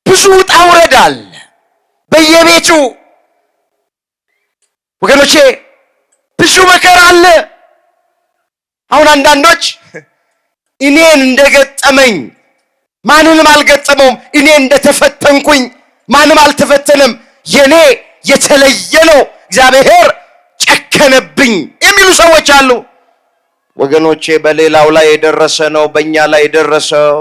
ብዙ ውጣ ውረድ አለ በየቤቱ። ወገኖቼ ብዙ መከራ አለ። አሁን አንዳንዶች እኔን እንደገጠመኝ ማንንም አልገጠመውም፣ እኔ እንደተፈተንኩኝ ማንም አልተፈተነም፣ የኔ የተለየ ነው፣ እግዚአብሔር ጨከነብኝ የሚሉ ሰዎች አሉ። ወገኖቼ በሌላው ላይ የደረሰ ነው በእኛ ላይ የደረሰው።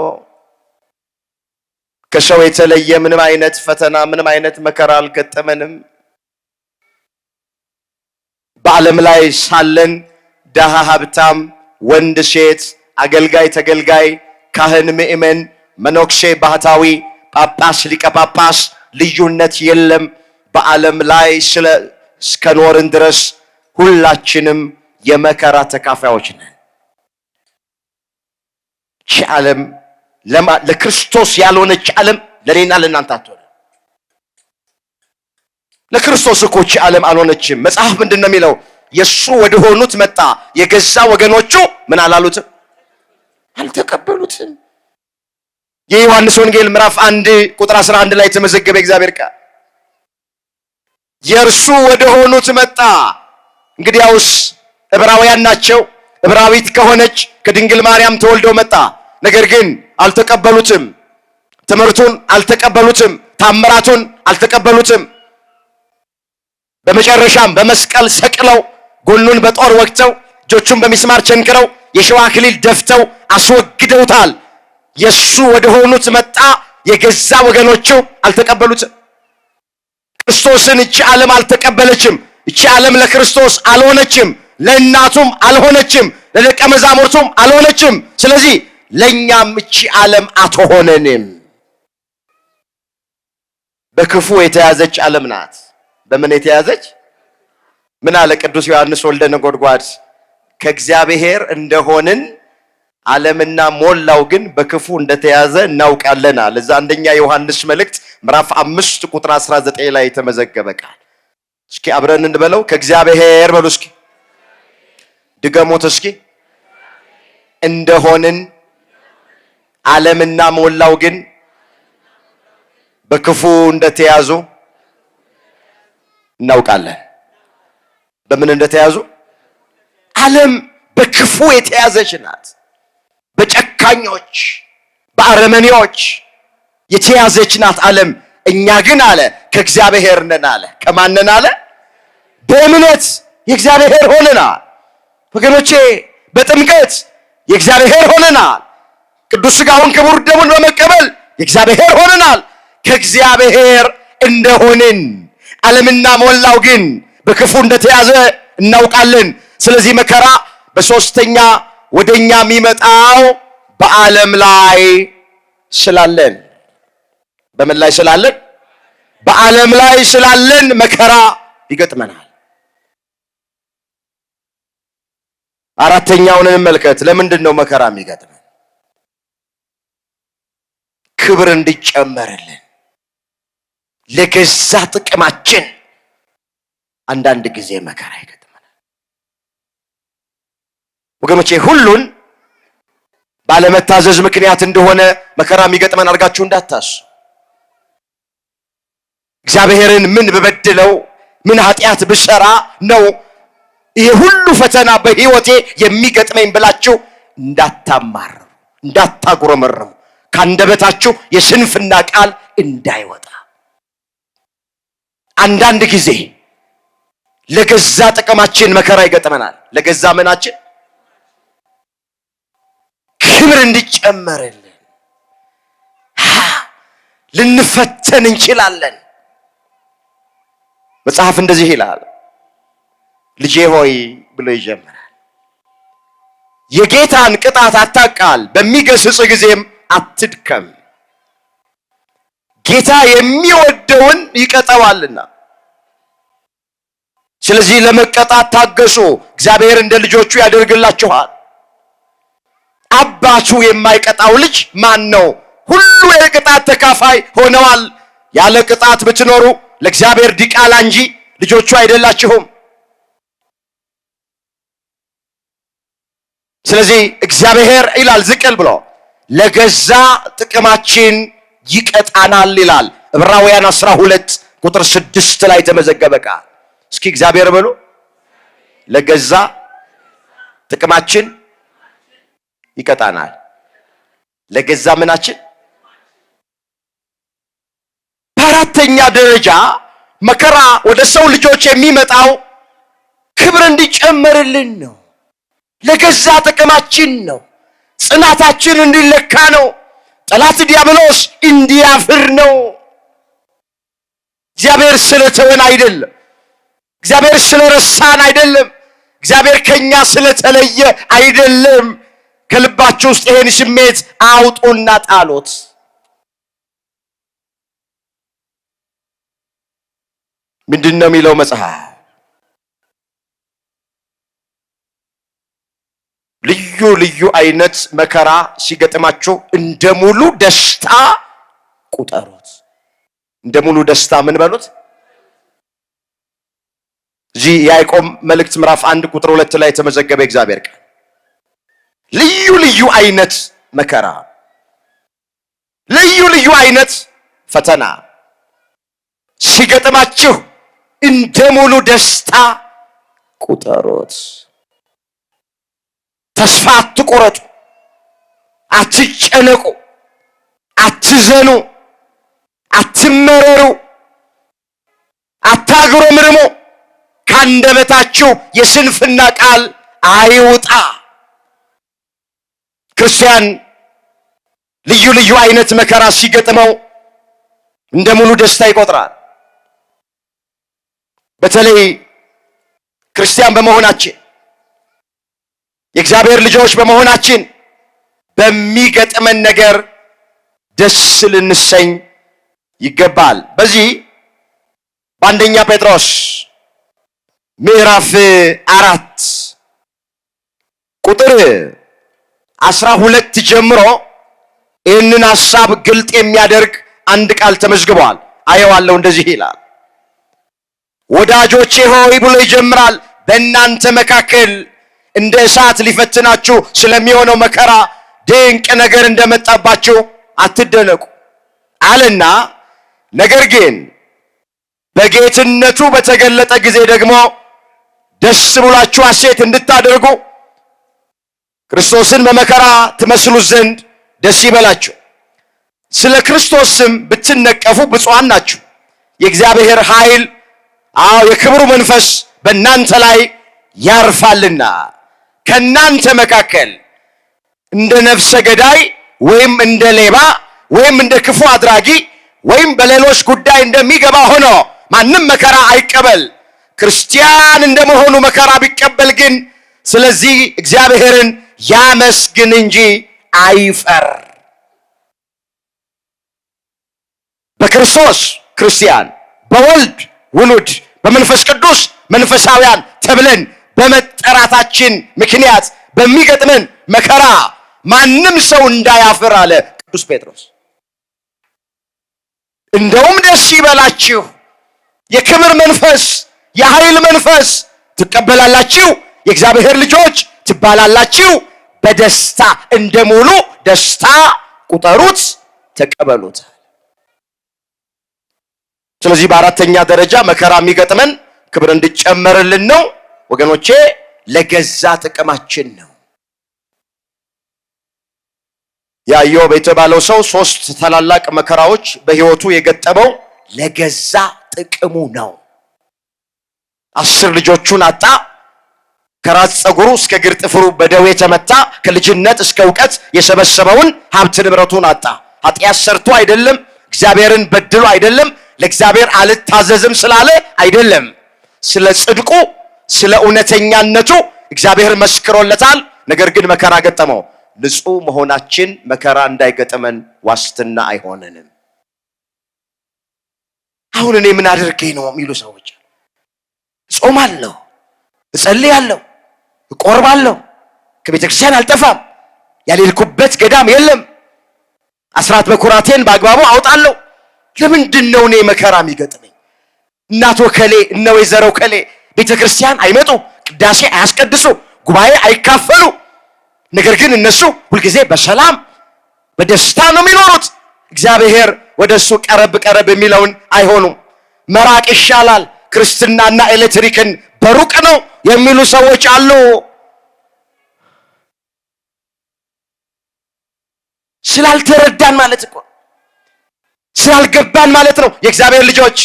ከሰው የተለየ ምንም አይነት ፈተና ምንም አይነት መከራ አልገጠመንም። በዓለም ላይ ሳለን ደሃ ሀብታም፣ ወንድ ሴት፣ አገልጋይ ተገልጋይ፣ ካህን ምእመን፣ መነኩሴ ባህታዊ፣ ጳጳስ ሊቀ ጳጳስ ልዩነት የለም። በዓለም ላይ እስከኖርን ድረስ ሁላችንም የመከራ ተካፋዮች ነን። ይህች ዓለም ለክርስቶስ ያልሆነች ዓለም ለኔና ለእናንተ አትሆንም። ለክርስቶስ እኮ ይህች ዓለም አልሆነችም። መጽሐፍ ምንድን ነው የሚለው? የእሱ ወደ ሆኑት መጣ፣ የገዛ ወገኖቹ ምን አላሉትም? አልተቀበሉትም። የዮሐንስ ወንጌል ምዕራፍ 1:11 ላይ የተመዘገበ እግዚአብሔር ቃል የእርሱ ወደ ሆኑት መጣ። እንግዲያውስ ዕብራውያን ናቸው። ዕብራዊት ከሆነች ከድንግል ማርያም ተወልደው መጣ። ነገር ግን አልተቀበሉትም። ትምህርቱን አልተቀበሉትም። ታምራቱን አልተቀበሉትም። በመጨረሻም በመስቀል ሰቅለው ጎኑን በጦር ወግተው እጆቹን በሚስማር ቸንክረው የሸዋ አክሊል ደፍተው አስወግደውታል። የሱ ወደ ሆኑት መጣ፣ የገዛ ወገኖቹ አልተቀበሉትም። ክርስቶስን እቺ ዓለም አልተቀበለችም። እቺ ዓለም ለክርስቶስ አልሆነችም፣ ለእናቱም አልሆነችም፣ ለደቀ መዛሙርቱም አልሆነችም። ስለዚህ ለኛም እቺ ዓለም አትሆነንም። በክፉ የተያዘች ዓለም ናት። በምን የተያዘች? ምን አለ ቅዱስ ዮሐንስ ወልደ ነጎድጓድ? ከእግዚአብሔር እንደሆንን ዓለምና ሞላው ግን በክፉ እንደተያዘ እናውቃለን አለ። እዛ አንደኛ ዮሐንስ መልእክት ምዕራፍ 5:19 ላይ የተመዘገበ ቃል። እስኪ አብረን እንበለው። ከእግዚአብሔር በሉ እስኪ ድገሙት እስኪ። እንደሆንን ዓለምና ሞላው ግን በክፉ እንደተያዙ እናውቃለን። በምን እንደተያዙ? ዓለም በክፉ የተያዘች ናት። በጨካኞች በአረመኔዎች የተያዘች ናት ዓለም። እኛ ግን አለ ከእግዚአብሔር ነን አለ። ከማን ነን አለ? በእምነት የእግዚአብሔር ሆነናል። ወገኖቼ በጥምቀት የእግዚአብሔር ሆነናል። ቅዱስ ሥጋውን ክቡር ደሙን በመቀበል የእግዚአብሔር ሆነናል። ከእግዚአብሔር እንደሆንን ዓለምና ሞላው ግን በክፉ እንደተያዘ እናውቃለን። ስለዚህ መከራ በሶስተኛ ወደኛ የሚመጣው በዓለም ላይ ስላለን። በምን ላይ ስላለን? በዓለም ላይ ስላለን መከራ ይገጥመናል። አራተኛውን እንመልከት። ለምንድን ነው መከራ የሚገጥመን? ክብር እንዲጨመርልን ለገዛ ጥቅማችን አንዳንድ ጊዜ መከራ ይገጥመናል። ወገኖቼ ሁሉን ባለመታዘዝ ምክንያት እንደሆነ መከራ የሚገጥመን አድርጋችሁ እንዳታስቡ። እግዚአብሔርን ምን በበድለው ምን ኃጢአት ብሰራ ነው ይሄ ሁሉ ፈተና በሕይወቴ የሚገጥመኝ ብላችሁ እንዳታማሩ፣ እንዳታጉረመርሙ፣ ካንደበታችሁ የስንፍና ቃል እንዳይወጣ። አንዳንድ ጊዜ ለገዛ ጥቅማችን መከራ ይገጥመናል። ለገዛ ምናችን ክብር እንዲጨመርልን ልንፈተን እንችላለን። መጽሐፍ እንደዚህ ይላል፣ ልጄ ሆይ ብሎ ይጀምራል። የጌታን ቅጣት አታቃል፣ በሚገስጽ ጊዜም አትድከም። ጌታ የሚወደውን ይቀጣዋልና። ስለዚህ ለመቀጣት ታገሱ፣ እግዚአብሔር እንደ ልጆቹ ያደርግላችኋል። አባቱ የማይቀጣው ልጅ ማን ነው? ሁሉ የቅጣት ተካፋይ ሆነዋል። ያለ ቅጣት ብትኖሩ ለእግዚአብሔር ዲቃላ እንጂ ልጆቹ አይደላችሁም። ስለዚህ እግዚአብሔር ይላል ዝቅል ብሎ ለገዛ ጥቅማችን ይቀጣናል ይላል። ዕብራውያን 12 ቁጥር 6 ላይ ተመዘገበ ቃል። እስኪ እግዚአብሔር በሉ፣ ለገዛ ጥቅማችን ይቀጣናል። ለገዛ ምናችን? በአራተኛ ደረጃ መከራ ወደ ሰው ልጆች የሚመጣው ክብር እንዲጨመርልን ነው። ለገዛ ጥቅማችን ነው። ጽናታችን እንዲለካ ነው። ጠላት ዲያብሎስ እንዲያፍር ነው። እግዚአብሔር ስለተወን አይደለም። እግዚአብሔር ስለረሳን አይደለም። እግዚአብሔር ከኛ ስለተለየ አይደለም። ከልባችሁ ውስጥ ይሄን ስሜት አውጡና ጣሉት። ምንድነው የሚለው መጽሐፍ? ልዩ ልዩ አይነት መከራ ሲገጥማችሁ እንደ ሙሉ ደስታ ቁጠሩት። እንደ ሙሉ ደስታ ምን በሉት? እዚህ ያዕቆብ መልእክት ምዕራፍ 1 ቁጥር 2 ላይ የተመዘገበ እግዚአብሔር ቃል ልዩ ልዩ አይነት መከራ፣ ልዩ ልዩ አይነት ፈተና ሲገጥማችሁ እንደ ሙሉ ደስታ ቁጠሩት። ተስፋ አትቆረጡ፣ አትጨነቁ፣ አትዘኑ፣ አትመረሩ፣ አታጉረምርሙ። ካንደበታችሁ የስንፍና ቃል አይውጣ። ክርስቲያን ልዩ ልዩ አይነት መከራ ሲገጥመው እንደ ሙሉ ደስታ ይቆጥራል። በተለይ ክርስቲያን በመሆናችን የእግዚአብሔር ልጆች በመሆናችን በሚገጥመን ነገር ደስ ልንሰኝ ይገባል። በዚህ በአንደኛ ጴጥሮስ ምዕራፍ 4 ቁጥር 12 ጀምሮ ይህንን ሐሳብ ግልጥ የሚያደርግ አንድ ቃል ተመዝግቧል። አየዋለሁ። እንደዚህ ይላል፣ ወዳጆቼ ሆይ ብሎ ይጀምራል። በእናንተ መካከል እንደ እሳት ሊፈትናችሁ ስለሚሆነው መከራ ድንቅ ነገር እንደመጣባችሁ አትደነቁ አለና፣ ነገር ግን በጌትነቱ በተገለጠ ጊዜ ደግሞ ደስ ብሏችሁ ሐሴት እንድታደርጉ ክርስቶስን በመከራ ትመስሉት ዘንድ ደስ ይበላችሁ። ስለ ክርስቶስም ብትነቀፉ ብፁዓን ናችሁ፣ የእግዚአብሔር ኃይል የክብሩ መንፈስ በእናንተ ላይ ያርፋልና። ከእናንተ መካከል እንደ ነፍሰ ገዳይ ወይም እንደ ሌባ ወይም እንደ ክፉ አድራጊ ወይም በሌሎች ጉዳይ እንደሚገባ ሆኖ ማንም መከራ አይቀበል። ክርስቲያን እንደመሆኑ መከራ ቢቀበል ግን ስለዚህ እግዚአብሔርን ያመስግን እንጂ አይፈር። በክርስቶስ ክርስቲያን፣ በወልድ ውሉድ፣ በመንፈስ ቅዱስ መንፈሳውያን ተብለን በመጠራታችን ምክንያት በሚገጥመን መከራ ማንም ሰው እንዳያፍር አለ ቅዱስ ጴጥሮስ። እንደውም ደስ ይበላችሁ፣ የክብር መንፈስ የኃይል መንፈስ ትቀበላላችሁ፣ የእግዚአብሔር ልጆች ትባላላችሁ። በደስታ እንደ ሙሉ ደስታ ቁጠሩት፣ ተቀበሉት። ስለዚህ በአራተኛ ደረጃ መከራ የሚገጥመን ክብር እንዲጨመርልን ነው ወገኖቼ፣ ለገዛ ጥቅማችን ነው። ኢዮብ የተባለው ሰው 3 ታላላቅ መከራዎች በህይወቱ የገጠመው ለገዛ ጥቅሙ ነው። 10 ልጆቹን አጣ። ከራስ ፀጉሩ እስከ እግር ጥፍሩ በደዌ ተመታ። ከልጅነት እስከ እውቀት የሰበሰበውን ሀብት ንብረቱን አጣ። ኃጢአት ሰርቶ አይደለም፣ እግዚአብሔርን በድሎ አይደለም፣ ለእግዚአብሔር አልታዘዝም ስላለ አይደለም። ስለ ጽድቁ ስለ እውነተኛነቱ እግዚአብሔር መስክሮለታል። ነገር ግን መከራ ገጠመው። ንጹህ መሆናችን መከራ እንዳይገጠመን ዋስትና አይሆንንም። አሁን እኔ ምን አድርጌ ነው የሚሉ ሰዎች፣ ጾማለሁ፣ እጸልያለሁ፣ እቆርባለሁ፣ ከቤተ ክርስቲያን አልጠፋም፣ ያልሄድኩበት ገዳም የለም፣ አስራት በኩራቴን በአግባቡ አውጣለሁ። ለምንድን ነው እኔ መከራ የሚገጥመኝ? እናቶ ከሌ እነ ወይዘሮ ከሌ ቤተ ክርስቲያን አይመጡ፣ ቅዳሴ አያስቀድሱ፣ ጉባኤ አይካፈሉ። ነገር ግን እነሱ ሁልጊዜ በሰላም በደስታ ነው የሚኖሩት። እግዚአብሔር ወደሱ ቀረብ ቀረብ የሚለውን አይሆኑም። መራቅ ይሻላል ክርስትናና ኤሌክትሪክን በሩቅ ነው የሚሉ ሰዎች አሉ። ስላልተረዳን ማለት እኮ ስላልገባን ማለት ነው። የእግዚአብሔር ልጆች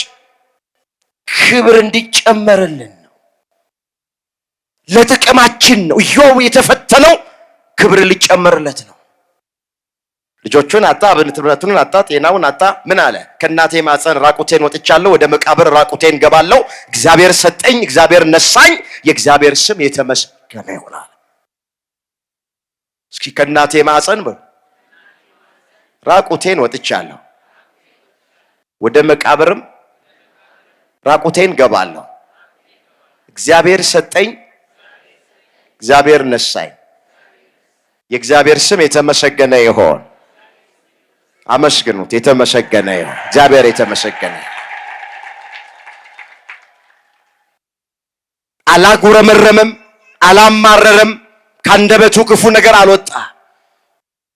ክብር እንዲጨመርልን ነው፣ ለጥቅማችን ነው። ኢዮብ የተፈተነው ክብር ሊጨመርለት ነው። ልጆቹን አጣ፣ ንብረቱን አጣ፣ ጤናውን አጣ። ምን አለ? ከእናቴ ማፀን ራቁቴን ወጥቻለሁ፣ ወደ መቃብር ራቁቴን ገባለሁ። እግዚአብሔር ሰጠኝ፣ እግዚአብሔር ነሳኝ፣ የእግዚአብሔር ስም የተመሰገነ ይሆናል። እስኪ ከእናቴ ማፀን ራቁቴን ወጥቻለሁ፣ ወደ መቃብርም ራቁቴን ገባለሁ። እግዚአብሔር ሰጠኝ፣ እግዚአብሔር ነሳኝ፣ የእግዚአብሔር ስም የተመሰገነ ይሆን። አመስግኑት። የተመሰገነ ይሁን እግዚአብሔር፣ የተመሰገነ። አላጉረመረመም፣ አላማረረም፣ ካንደበቱ ክፉ ነገር አልወጣ።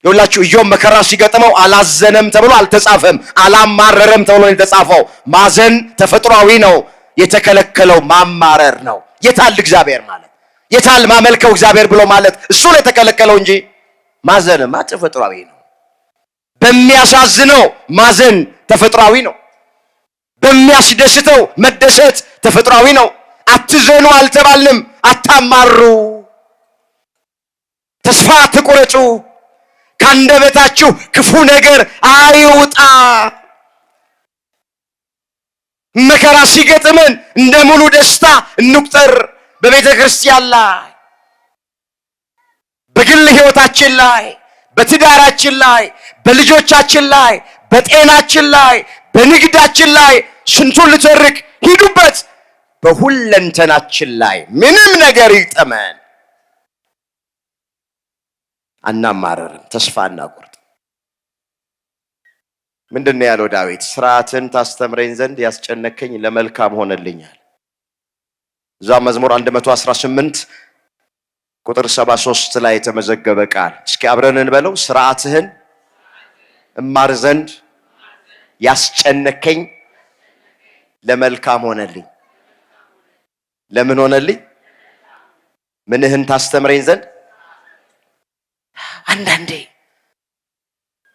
ይኸውላችሁ ኢዮብ መከራ ሲገጥመው አላዘነም ተብሎ አልተጻፈም፣ አላማረረም ተብሎ ነው የተጻፈው። ማዘን ተፈጥሯዊ ነው፣ የተከለከለው ማማረር ነው። የታል እግዚአብሔር ማለት? የታል ማመልከው እግዚአብሔር ብሎ ማለት? እሱ ነው የተከለከለው እንጂ ማዘንማ ተፈጥሯዊ ነው። በሚያሳዝነው ማዘን ተፈጥሯዊ ነው። በሚያስደስተው መደሰት ተፈጥሯዊ ነው። አትዘኑ አልተባልንም። አታማሩ፣ ተስፋ አትቁረጡ፣ ካንደበታችሁ ክፉ ነገር አይውጣ። መከራ ሲገጥመን እንደ ሙሉ ደስታ እንቁጠር። በቤተ ክርስቲያን ላይ፣ በግል ህይወታችን ላይ፣ በትዳራችን ላይ፣ በልጆቻችን ላይ፣ በጤናችን ላይ፣ በንግዳችን ላይ ስንቱን ልተርክ፣ ሂዱበት። በሁለንተናችን ላይ ምንም ነገር ይጠመን አናማረርም፣ ተስፋ እናቁርጥ። ምንድን ነው ያለው ዳዊት? ስርዓትን ታስተምረኝ ዘንድ ያስጨነከኝ ለመልካም ሆነልኛል። እዛ መዝሙር 118 ቁጥር 73 ላይ የተመዘገበ ቃል። እስኪ አብረን እንበለው። ስርዓትህን እማር ዘንድ ያስጨነከኝ ለመልካም ሆነልኝ። ለምን ሆነልኝ? ምንህን ታስተምረኝ ዘንድ። አንዳንዴ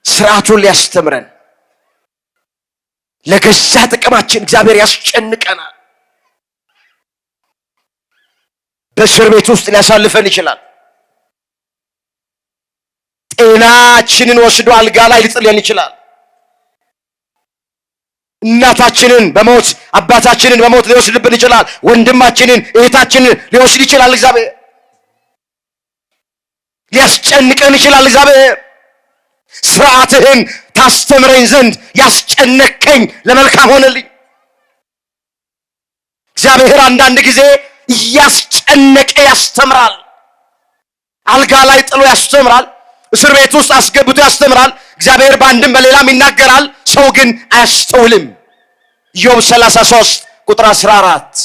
ስርዓቱን ሊያስተምረን ለገዛ ጥቅማችን እግዚአብሔር ያስጨንቀናል። በእስር ቤት ውስጥ ሊያሳልፈን ይችላል። ጤናችንን ወስዶ አልጋ ላይ ሊጥለን ይችላል። እናታችንን በሞት አባታችንን በሞት ሊወስድብን ይችላል። ወንድማችንን እህታችንን ሊወስድ ይችላል። እግዚአብሔር ሊያስጨንቀን ይችላል። እግዚአብሔር ስርዓትህን ታስተምረኝ ዘንድ ያስጨነከኝ ለመልካም ሆነልኝ። እግዚአብሔር አንዳንድ ጊዜ እያስጨነቀ ያስተምራል። አልጋ ላይ ጥሎ ያስተምራል። እስር ቤት ውስጥ አስገብቶ ያስተምራል። እግዚአብሔር በአንድም በሌላም ይናገራል። ሰው ግን አያስተውልም። ኢዮብ 33 ቁጥር 14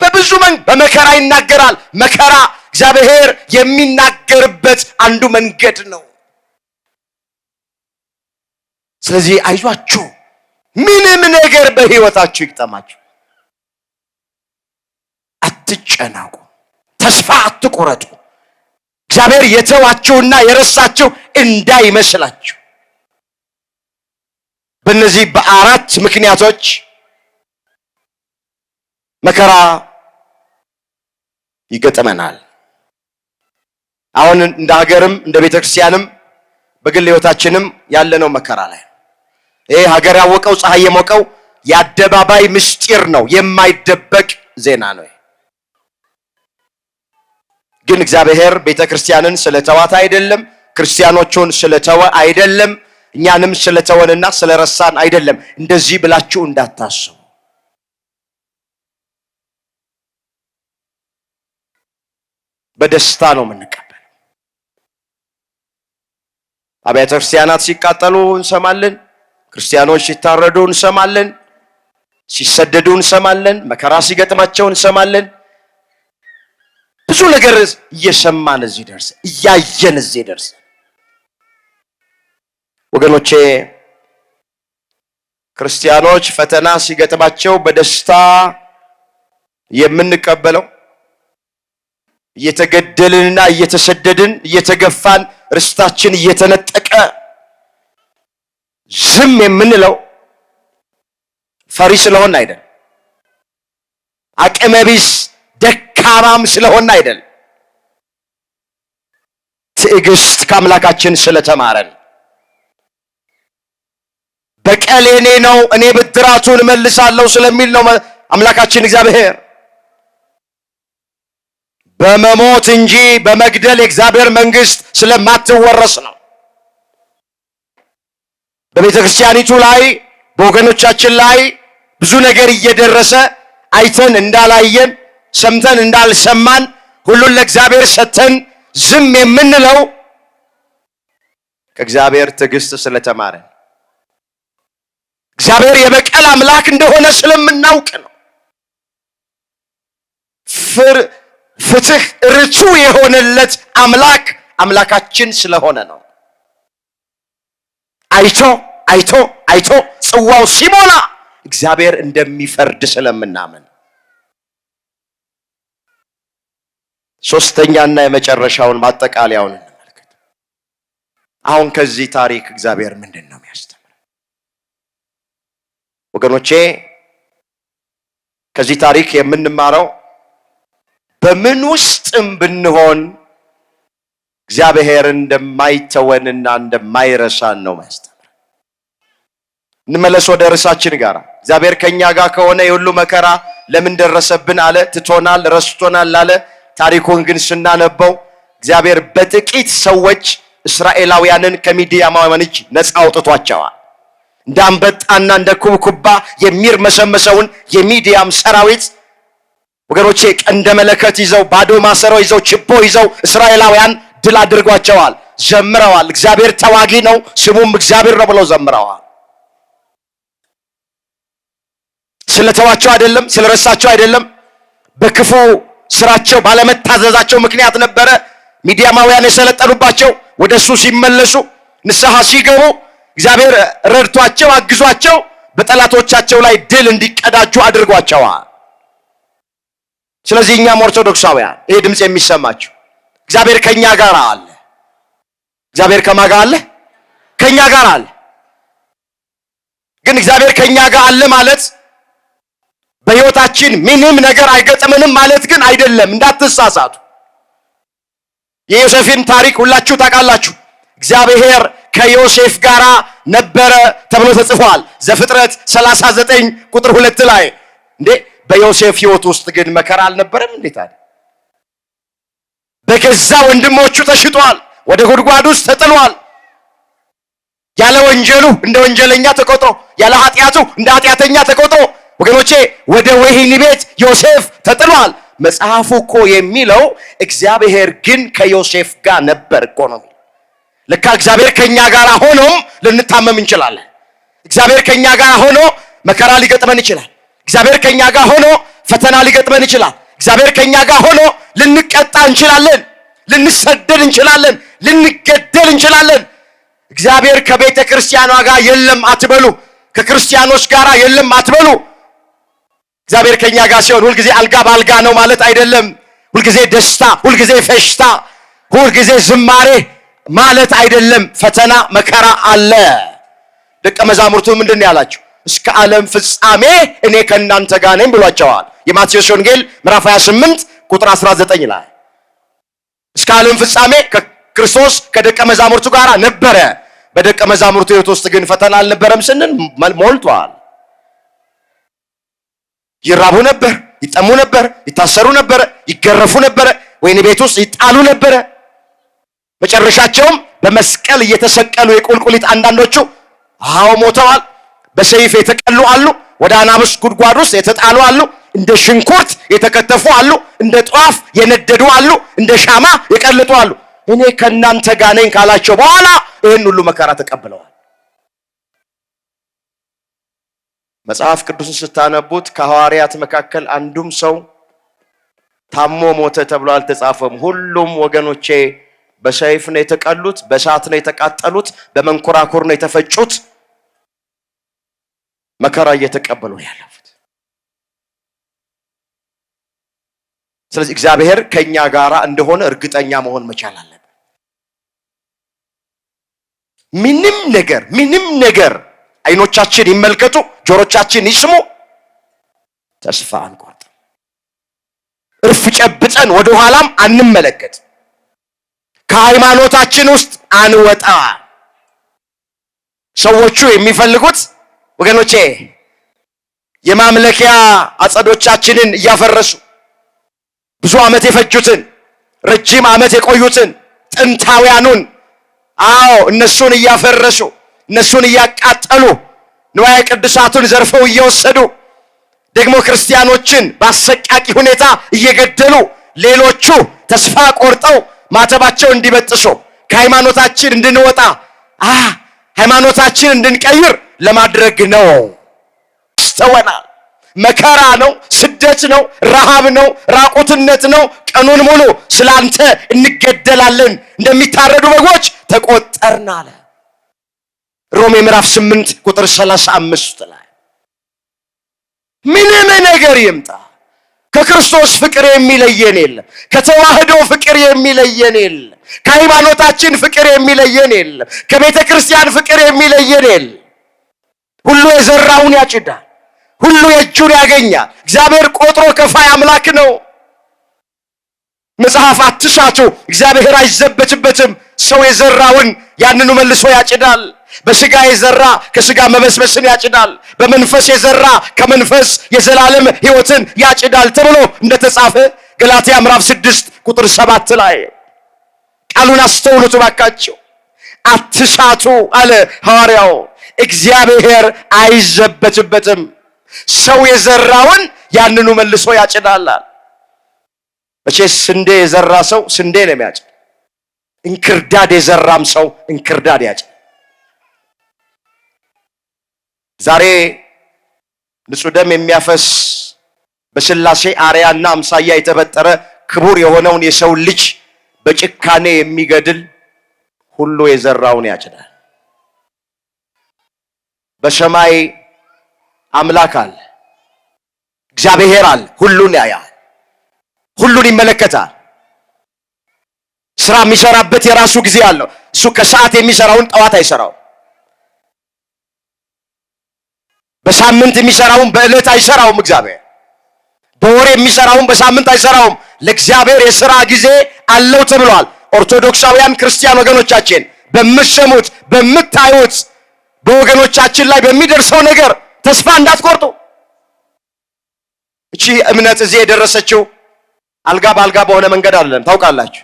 በብዙ በመከራ ይናገራል። መከራ እግዚአብሔር የሚናገርበት አንዱ መንገድ ነው። ስለዚህ አይዟችሁ፣ ምንም ነገር በህይወታችሁ ይግጠማችሁ፣ አትጨናቁ፣ ተስፋ አትቁረጡ። እግዚአብሔር የተዋችሁና የረሳችሁ እንዳይመስላችሁ። በእነዚህ በአራት ምክንያቶች መከራ ይገጥመናል። አሁን እንደ ሀገርም እንደ ቤተክርስቲያንም በግል ሕይወታችንም ያለነው መከራ ላይ ይሄ ሀገር ያወቀው ፀሐይ የሞቀው የአደባባይ ምስጢር ነው፣ የማይደበቅ ዜና ነው። ግን እግዚአብሔር ቤተክርስቲያንን ስለተዋት አይደለም፣ ክርስቲያኖቹን ስለተወ አይደለም፣ እኛንም ስለተወንና ስለረሳን አይደለም። እንደዚህ ብላችሁ እንዳታስቡ። በደስታ ነው የምንቀበለው። አብያተ ክርስቲያናት ሲቃጠሉ እንሰማለን፣ ክርስቲያኖች ሲታረዱ እንሰማለን፣ ሲሰደዱ እንሰማለን፣ መከራ ሲገጥማቸው እንሰማለን። ብዙ ነገር እየሰማን እዚህ ደርሰን እያየን እዚህ ደርሰን ወገኖቼ፣ ክርስቲያኖች ፈተና ሲገጥማቸው በደስታ የምንቀበለው እየተገደልንና እየተሰደድን እየተገፋን ርስታችን እየተነጠቀ ዝም የምንለው ፈሪ ስለሆን አይደል፣ አቅመቢስ ደካማም ስለሆን አይደል፣ ትዕግስት ከአምላካችን ስለተማረን በቀል የኔ ነው እኔ ብድራቱን እመልሳለሁ ስለሚል ነው አምላካችን እግዚአብሔር። በመሞት እንጂ በመግደል የእግዚአብሔር መንግስት ስለማትወረስ ነው። በቤተ ክርስቲያኒቱ ላይ በወገኖቻችን ላይ ብዙ ነገር እየደረሰ አይተን እንዳላየን ሰምተን እንዳልሰማን ሁሉን ለእግዚአብሔር ሰጥተን ዝም የምንለው ከእግዚአብሔር ትዕግስት ስለተማረን እግዚአብሔር የበቀል አምላክ እንደሆነ ስለምናውቅ ነው። ፍትህ ርቱ የሆነለት አምላካችን ስለሆነ ነው። አይቶ ጽዋው ሲሞላ እግዚአብሔር እንደሚፈርድ ስለምናምን። ሶስተኛና የመጨረሻውን ማጠቃለያውን እንመልከት። አሁን ከዚህ ታሪክ እግዚአብሔር ምንድን ነው የሚያስተምረን? ወገኖቼ ከዚህ ታሪክ የምንማረው በምን ውስጥም ብንሆን እግዚአብሔር እንደማይተወንና እንደማይረሳን ነው ማስተማር። እንመለስ ወደ ርዕሳችን ጋር። እግዚአብሔር ከኛ ጋር ከሆነ የሁሉ መከራ ለምን ደረሰብን አለ? ትቶናል፣ ረስቶናል አለ። ታሪኩን ግን ስናነበው እግዚአብሔር በጥቂት ሰዎች እስራኤላውያንን ከሚዲያማውያን እጅ ነፃ አውጥቷቸዋል። እንደ አንበጣና እንደ ኩብኩባ የሚርመሰመሰውን የሚዲያም ሰራዊት ወገኖቼ ቀንደ መለከት ይዘው ባዶ ማሰሮ ይዘው ችቦ ይዘው እስራኤላውያን ድል አድርጓቸዋል። ዘምረዋል። እግዚአብሔር ተዋጊ ነው ስሙም እግዚአብሔር ነው ብለው ዘምረዋል። ስለተዋቸው አይደለም፣ ስለረሳቸው አይደለም፣ በክፉ ስራቸው ባለመታዘዛቸው ምክንያት ነበረ ሚዲያማውያን የሰለጠኑባቸው። ወደሱ ሲመለሱ ንስሐ ሲገቡ እግዚአብሔር ረድቷቸው አግዟቸው በጠላቶቻቸው ላይ ድል እንዲቀዳጁ አድርጓቸዋል። ስለዚህ እኛም ኦርቶዶክሳውያን ይሄ ድምጽ የሚሰማችሁ እግዚአብሔር ከኛ ጋር አለ። እግዚአብሔር ከማን ጋር አለ? ከኛ ጋር አለ። ግን እግዚአብሔር ከኛ ጋር አለ ማለት በሕይወታችን ምንም ነገር አይገጥምንም ማለት ግን አይደለም። እንዳትሳሳቱ። የዮሴፍን ታሪክ ሁላችሁ ታውቃላችሁ። እግዚአብሔር ከዮሴፍ ጋር ነበረ ተብሎ ተጽፏል። ዘፍጥረት 39 ቁጥር 2 ላይ እንዴ በዮሴፍ ሕይወት ውስጥ ግን መከራ አልነበረም? እንዴት አለ? በገዛ ወንድሞቹ ተሽጧል፣ ወደ ጉድጓድ ውስጥ ተጥሏል። ያለ ወንጀሉ እንደ ወንጀለኛ ተቆጥሮ፣ ያለ ኃጢአቱ እንደ ኃጢአተኛ ተቆጥሮ ወገኖቼ ወደ ወህኒ ቤት ዮሴፍ ተጥሏል። መጽሐፉ እኮ የሚለው እግዚአብሔር ግን ከዮሴፍ ጋር ነበር እኮ ነው። ለካ እግዚአብሔር ከኛ ጋር ሆኖም ልንታመም እንችላለን። እግዚአብሔር ከኛ ጋር ሆኖ መከራ ሊገጥመን ይችላል። እግዚአብሔር ከኛ ጋር ሆኖ ፈተና ሊገጥመን ይችላል። እግዚአብሔር ከኛ ጋር ሆኖ ልንቀጣ እንችላለን፣ ልንሰደድ እንችላለን፣ ልንገደል እንችላለን። እግዚአብሔር ከቤተ ክርስቲያኗ ጋር የለም አትበሉ፣ ከክርስቲያኖች ጋር የለም አትበሉ። እግዚአብሔር ከኛ ጋር ሲሆን ሁልጊዜ አልጋ ባልጋ ነው ማለት አይደለም። ሁልጊዜ ደስታ፣ ሁልጊዜ ፈሽታ፣ ሁል ጊዜ ዝማሬ ማለት አይደለም። ፈተና መከራ አለ። ደቀ መዛሙርቱ ምንድን ነው ያላቸው? እስከ ዓለም ፍጻሜ እኔ ከእናንተ ጋር ነኝ ብሏቸዋል። የማቴዎስ ወንጌል ምዕራፍ 28 ቁጥር 19 ላይ እስከ ዓለም ፍጻሜ ክርስቶስ ከደቀ መዛሙርቱ ጋር ነበረ። በደቀ መዛሙርቱ ሕይወት ውስጥ ግን ፈተና አልነበረም ስንል ሞልቷል። ይራቡ ነበር፣ ይጠሙ ነበር፣ ይታሰሩ ነበር፣ ይገረፉ ነበር፣ ወይን ቤት ውስጥ ይጣሉ ነበር። መጨረሻቸውም በመስቀል እየተሰቀሉ የቁልቁሊት አንዳንዶቹ ሞተዋል። በሰይፍ የተቀሉ አሉ፣ ወደ አናብስት ጉድጓድ ውስጥ የተጣሉ አሉ፣ እንደ ሽንኩርት የተከተፉ አሉ፣ እንደ ጧፍ የነደዱ አሉ፣ እንደ ሻማ የቀለጡ አሉ። እኔ ከእናንተ ጋር ነኝ ካላቸው በኋላ ይህን ሁሉ መከራ ተቀብለዋል። መጽሐፍ ቅዱስን ስታነቡት ከሐዋርያት መካከል አንዱም ሰው ታሞ ሞተ ተብሎ አልተጻፈም። ሁሉም ወገኖቼ በሰይፍ ነው የተቀሉት፣ በእሳት ነው የተቃጠሉት፣ በመንኮራኩር ነው የተፈጩት፣ መከራ እየተቀበሉ ያለፉት። ስለዚህ እግዚአብሔር ከኛ ጋራ እንደሆነ እርግጠኛ መሆን መቻል አለብን። ምንም ነገር አይኖቻችን ይመልከቱ፣ ጆሮቻችን ይስሙ፣ ተስፋ አንቆርጥ። እርፍ ጨብጠን ወደ ኋላም አንመለከት። ከሃይማኖታችን ውስጥ አንወጣ። ሰዎቹ የሚፈልጉት ወገኖቼ የማምለኪያ አጸዶቻችንን እያፈረሱ ብዙ ዓመት የፈጁትን ረጅም ዓመት የቆዩትን ጥንታውያኑን እነሱን እያፈረሱ እነሱን እያቃጠሉ ንዋየ ቅድሳቱን ዘርፈው እየወሰዱ ደግሞ ክርስቲያኖችን በአሰቃቂ ሁኔታ እየገደሉ ሌሎቹ ተስፋ ቆርጠው ማተባቸው እንዲበጥሱ ከሃይማኖታችን እንድንወጣ ሃይማኖታችን እንድንቀይር ለማድረግ ነው። አስተውለናል። መከራ ነው፣ ስደት ነው፣ ረሃብ ነው፣ ራቁትነት ነው። ቀኑን ሙሉ ስላንተ እንገደላለን፣ እንደሚታረዱ በጎች ተቆጠርን አለ ሮሜ ምዕራፍ 8 ቁጥር 35 ላይ። ምንም ነገር ይምጣ ከክርስቶስ ፍቅር የሚለየን የለም። ከተዋህዶ ፍቅር የሚለየን የለም። ከሃይማኖታችን ፍቅር የሚለየን የለም። ከቤተ ክርስቲያን ፍቅር የሚለየን የለም። ሁሉ የዘራውን ያጭዳል፣ ሁሉ የእጁን ያገኛል። እግዚአብሔር ቆጥሮ ከፋይ አምላክ ነው። መጽሐፍ አትሳቱ፣ እግዚአብሔር አይዘበትበትም። ሰው የዘራውን ያንኑ መልሶ ያጭዳል። በስጋ የዘራ ከስጋ መበስበስን ያጭዳል፣ በመንፈስ የዘራ ከመንፈስ የዘላለም ሕይወትን ያጭዳል ተብሎ እንደተጻፈ ገላትያ ምዕራፍ 6 ቁጥር 7 ላይ። ቃሉን አስተውሉት ባካችሁ። አትሳቱ አለ ሐዋርያው። እግዚአብሔር አይዘበትበትም። ሰው የዘራውን ያንኑ መልሶ ያጭዳል። መቼስ ስንዴ የዘራ ሰው ስንዴ ነው የሚያጭድ። እንክርዳድ የዘራም ሰው እንክርዳድ ያጭድ። ዛሬ ንጹህ ደም የሚያፈስ በስላሴ አርያና አምሳያ የተፈጠረ ክቡር የሆነውን የሰው ልጅ በጭካኔ የሚገድል ሁሉ የዘራውን ያጭዳል። በሰማይ አምላክ አለ፣ እግዚአብሔር አለ። ሁሉን ያያል፣ ሁሉን ይመለከታል። ስራ የሚሰራበት የራሱ ጊዜ አለው። እሱ ከሰዓት የሚሰራውን ጠዋት አይሰራው። በሳምንት የሚሰራውን በዕለት አይሰራውም። እግዚአብሔር በወር የሚሰራውን በሳምንት አይሰራውም። ለእግዚአብሔር የሥራ ጊዜ አለው ተብሏል። ኦርቶዶክሳውያን ክርስቲያን ወገኖቻችን በምትሰሙት በምታዩት በወገኖቻችን ላይ በሚደርሰው ነገር ተስፋ እንዳትቆርጡ። እቺ እምነት እዚህ የደረሰችው አልጋ በአልጋ በሆነ መንገድ አይደለም። ታውቃላችሁ፣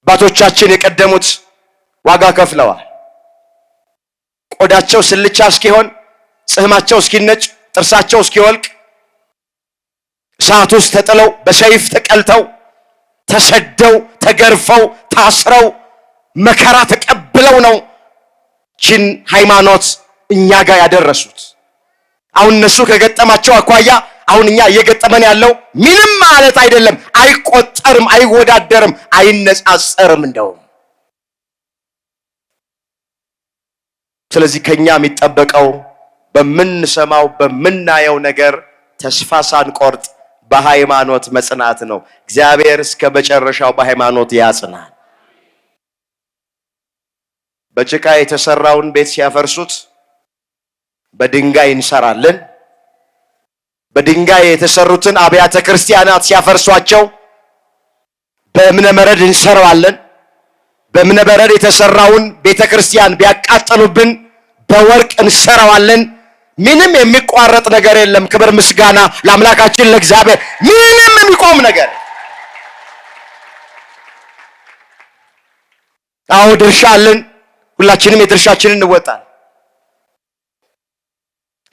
አባቶቻችን የቀደሙት ዋጋ ከፍለዋል። ቆዳቸው ስልቻ እስኪሆን፣ ጽህማቸው እስኪነጭ፣ ጥርሳቸው እስኪወልቅ እሳት ውስጥ ተጥለው በሰይፍ ተቀልተው ተሰደው ተገርፈው ታስረው መከራ ተቀብለው ነው ችን ሃይማኖት እኛ ጋር ያደረሱት። አሁን እነሱ ከገጠማቸው አኳያ አሁን እኛ እየገጠመን ያለው ምንም ማለት አይደለም። አይቆጠርም፣ አይወዳደርም፣ አይነጻጸርም እንደውም። ስለዚህ ከኛ የሚጠበቀው በምንሰማው በምናየው ነገር ተስፋ ሳንቆርጥ በሃይማኖት መጽናት ነው። እግዚአብሔር እስከ መጨረሻው በሃይማኖት ያጽናል። በጭቃ የተሰራውን ቤት ሲያፈርሱት በድንጋይ እንሰራለን። በድንጋይ የተሰሩትን አብያተ ክርስቲያናት ሲያፈርሷቸው በእብነ በረድ እንሰራዋለን። በእብነ በረድ የተሰራውን ቤተክርስቲያን ቢያቃጥሉብን በወርቅ እንሰራዋለን። ምንም የሚቋረጥ ነገር የለም። ክብር ምስጋና ለአምላካችን ለእግዚአብሔር። ምንም የሚቆም ነገር አዎ ድርሻ አለን። ሁላችንም የድርሻችንን እንወጣለን።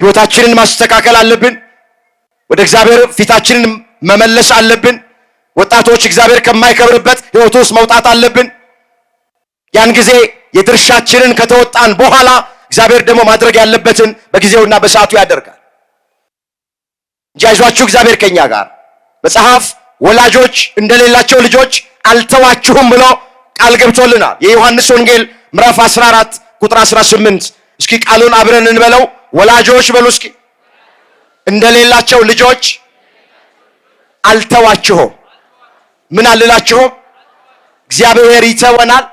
ሕይወታችንን ማስተካከል አለብን። ወደ እግዚአብሔር ፊታችንን መመለስ አለብን። ወጣቶች እግዚአብሔር ከማይከብርበት ሕይወት ውስጥ መውጣት አለብን። ያን ጊዜ የድርሻችንን ከተወጣን በኋላ እግዚአብሔር ደግሞ ማድረግ ያለበትን በጊዜውና በሰዓቱ ያደርጋል። እንጂ አይዟችሁ እግዚአብሔር ከኛ ጋር። መጽሐፍ ወላጆች እንደሌላቸው ልጆች አልተዋችሁም ብሎ ቃል ገብቶልናል። የዮሐንስ ወንጌል ምዕራፍ 14 ቁጥር 18። እስኪ ቃሉን አብረን እንበለው። ወላጆች በሉ እስኪ እንደሌላቸው ልጆች አልተዋችሁም። ምን አልላችሁም? እግዚአብሔር ይተወናል።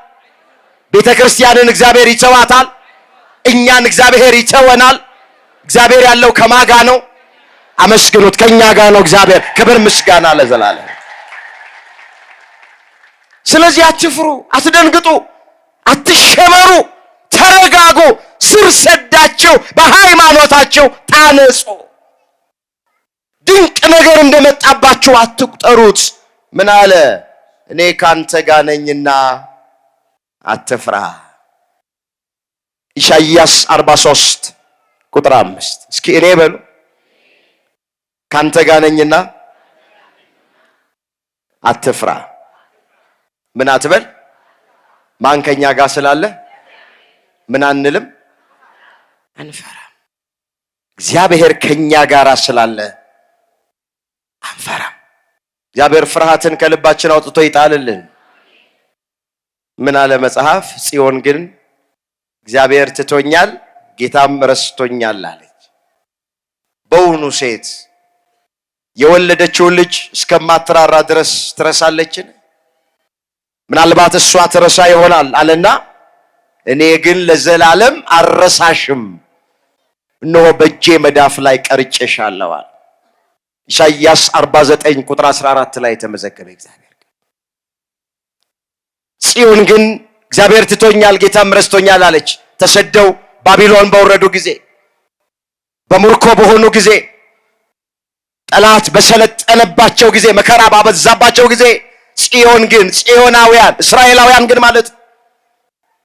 ቤተክርስቲያንን እግዚአብሔር ይተዋታል። እኛን እግዚአብሔር ይተወናል። እግዚአብሔር ያለው ከማጋ ነው? አመስግኑት። ከኛ ጋር ነው እግዚአብሔር። ክብር ምስጋና ለዘላለም። ስለዚህ አትፍሩ፣ አትደንግጡ፣ አትሸበሩ፣ ተረጋጉ። ስር ሰዳችሁ በሃይማኖታችሁ ታነጹ። ድንቅ ነገር እንደመጣባችሁ አትቁጠሩት። ምን አለ? እኔ ካንተ ጋር ነኝና አትፍራ። ኢሳይያስ 43 ቁጥር 5። እስኪ እኔ በሉ ካንተ ጋር ነኝና አትፍራ። ምን አትበል? ማን ከኛ ጋር ስላለ ምን አንልም? አንፈራም። እግዚአብሔር ከኛ ጋር ስላለ አንፈራም። እግዚአብሔር ፍርሃትን ከልባችን አውጥቶ ይጣልልን። ምን አለ መጽሐፍ? ጽዮን ግን እግዚአብሔር ትቶኛል ጌታም ረስቶኛል አለች። በውኑ ሴት የወለደችውን ልጅ እስከማትራራ ድረስ ትረሳለችን? ምናልባት እሷ ትረሳ ይሆናል አለና እኔ ግን ለዘላለም አረሳሽም፣ እነሆ በእጄ መዳፍ ላይ ቀርጬሻለሁ አለ። ኢሳይያስ 49 ቁጥር 14 ላይ የተመዘገበ እግዚአብሔር። ጽዮን ግን እግዚአብሔር ትቶኛል ጌታም ረስቶኛል አለች። ተሰደው ባቢሎን በወረዱ ጊዜ፣ በምርኮ በሆኑ ጊዜ፣ ጠላት በሰለጠነባቸው ጊዜ፣ መከራ ባበዛባቸው ጊዜ ጽዮን ግን ጽዮናውያን እስራኤላውያን ግን ማለት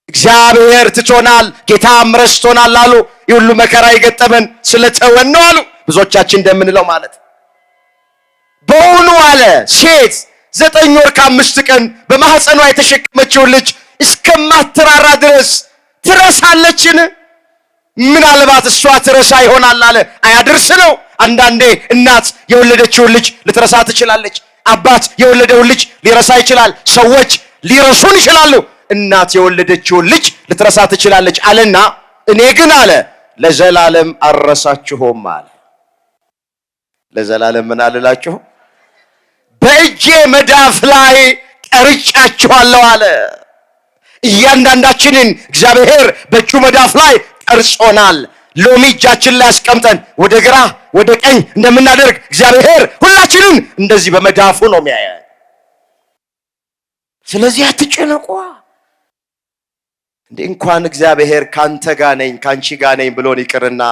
እግዚአብሔር ትቶናል ጌታም ረስቶናል አሉ። ይሁሉ መከራ የገጠመን ስለተወን ነው አሉ። ብዙዎቻችን እንደምንለው ማለት በውኑ አለ ሴት 9 ወር ከ5 ቀን በማህፀኗ የተሸከመችውን ልጅ እስከማትራራ ድረስ ትረሳለችን? ምናልባት እሷ ትረሳ ይሆናል አለ። አያድርስ ነው። አንዳንዴ እናት የወለደችውን ልጅ ልትረሳ ትችላለች። አባት የወለደውን ልጅ ሊረሳ ይችላል። ሰዎች ሊረሱን ይችላሉ። እናት የወለደችውን ልጅ ልትረሳ ትችላለች አለና እኔ ግን አለ ለዘላለም አልረሳችሁም አለ። ለዘላለም ምን አልላችሁ? በእጄ መዳፍ ላይ ቀርጫችኋለሁ አለ። እያንዳንዳችንን እግዚአብሔር በእጁ መዳፍ ላይ ቀርጾናል። ሎሚ እጃችን ላይ አስቀምጠን ወደ ግራ ወደ ቀኝ እንደምናደርግ እግዚአብሔር ሁላችንን እንደዚህ በመዳፉ ነው የሚያየን። ስለዚህ አትጨነቁ። እንኳን እግዚአብሔር ካንተ ጋር ነኝ ካንቺ ጋር ነኝ ብሎን ይቅርና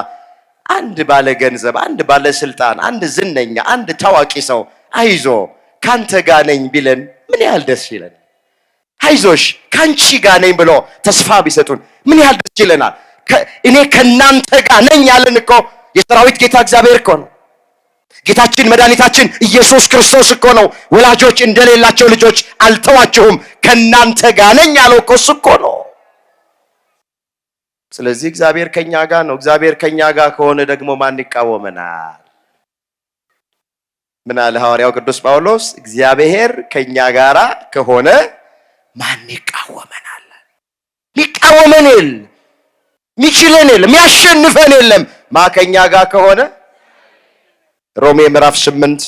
አንድ ባለ ገንዘብ፣ አንድ ባለ ስልጣን፣ አንድ ዝነኛ፣ አንድ ታዋቂ ሰው አይዞ ካንተ ጋር ነኝ ቢለን ምን ያህል ደስ ይለናል። አይዞሽ ካንቺ ጋር ነኝ ብሎ ተስፋ ቢሰጡን ምን ያህል ደስ ይለናል። እኔ ከናንተ ጋር ነኝ ያለን እኮ የሰራዊት ጌታ እግዚአብሔር እኮ ነው። ጌታችን መድኃኒታችን ኢየሱስ ክርስቶስ እኮ ነው። ወላጆች እንደሌላቸው ልጆች አልተዋችሁም ከናንተ ጋር ነኝ ያለው እኮ እሱ እኮ ነው። ስለዚህ እግዚአብሔር ከኛ ጋር ነው። እግዚአብሔር ከኛ ጋር ከሆነ ደግሞ ማን ይቃወመናል? ምን አለ ሐዋርያው ቅዱስ ጳውሎስ? እግዚአብሔር ከኛ ጋር ከሆነ ማን ይቃወመናል? ሚቃወመን የለም፣ ሚችለን የለም፣ ሚያሸንፈን የለም። ማ ከኛ ጋር ከሆነ ሮሜ ምዕራፍ 8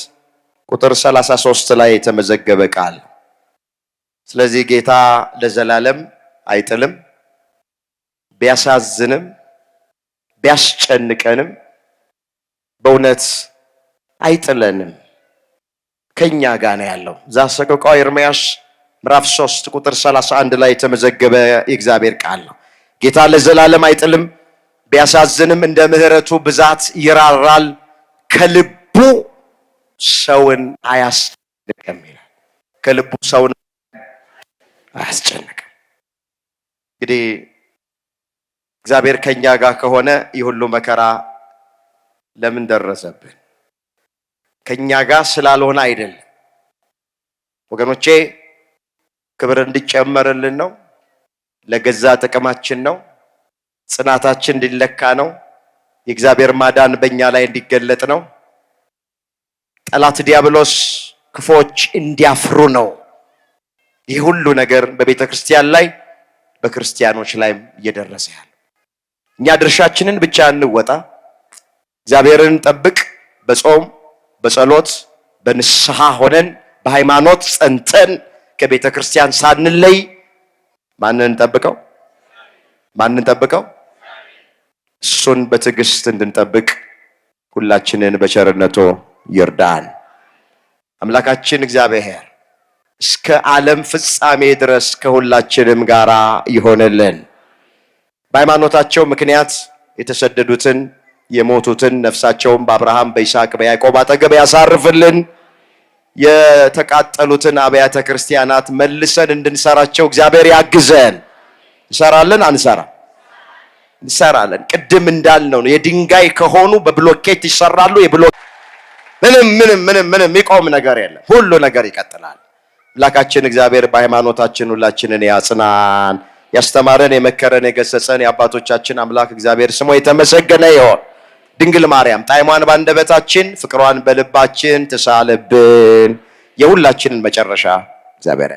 ቁጥር 33 ላይ የተመዘገበ ቃል። ስለዚህ ጌታ ለዘላለም አይጥልም። ቢያሳዝንም ቢያስጨንቀንም በእውነት አይጥለንም፣ ከኛ ጋር ነው ያለው። ዘሰቆቃወ ኤርምያስ ምዕራፍ 3 ቁጥር 31 ላይ የተመዘገበ የእግዚአብሔር ቃል ነው። ጌታ ለዘላለም አይጥልም፣ ቢያሳዝንም እንደ ምሕረቱ ብዛት ይራራል፣ ከልቡ ሰውን አያስጨንቅም ይላል። ከልቡ ሰውን አያስጨንቅም። እንግዲህ እግዚአብሔር ከኛ ጋር ከሆነ ይሁሉ መከራ ለምን ደረሰብን? ከኛ ጋር ስላልሆነ አይደለም ወገኖቼ። ክብር እንዲጨመርልን ነው። ለገዛ ጥቅማችን ነው። ጽናታችን እንዲለካ ነው። የእግዚአብሔር ማዳን በእኛ ላይ እንዲገለጥ ነው። ጠላት ዲያብሎስ ክፎች እንዲያፍሩ ነው። ይህ ሁሉ ነገር በቤተ ክርስቲያን ላይ በክርስቲያኖች ላይም እየደረሰ ያለ። እኛ ድርሻችንን ብቻ እንወጣ፣ እግዚአብሔርን ጠብቅ፣ በጾም በጸሎት በንስሐ ሆነን በሃይማኖት ጸንተን ከቤተ ክርስቲያን ሳንለይ ማንን እንጠብቀው? ማንን እንጠብቀው? እሱን በትዕግስት እንድንጠብቅ ሁላችንን በቸርነቱ ይርዳን። አምላካችን እግዚአብሔር እስከ ዓለም ፍጻሜ ድረስ ከሁላችንም ጋራ ይሆንልን። በሃይማኖታቸው ምክንያት የተሰደዱትን የሞቱትን ነፍሳቸውን በአብርሃም በይስሐቅ በያዕቆብ አጠገብ ያሳርፍልን። የተቃጠሉትን አብያተ ክርስቲያናት መልሰን እንድንሰራቸው እግዚአብሔር ያግዘን። እንሰራለን አንሰራ? እንሰራለን። ቅድም እንዳልነው ነው። የድንጋይ ከሆኑ በብሎኬት ይሰራሉ። ምንም የሚቆም ነገር የለም። ሁሉ ነገር ይቀጥላል። አምላካችን እግዚአብሔር በሃይማኖታችን ሁላችንን ያጽናን። ያስተማረን፣ የመከረን፣ የገሰጸን የአባቶቻችን አምላክ እግዚአብሔር ስሙ የተመሰገነ ይሁን። ድንግል ማርያም ጣዕሟን ባንደበታችን ፍቅሯን በልባችን ትሳልብን። የሁላችንን መጨረሻ እግዚአብሔር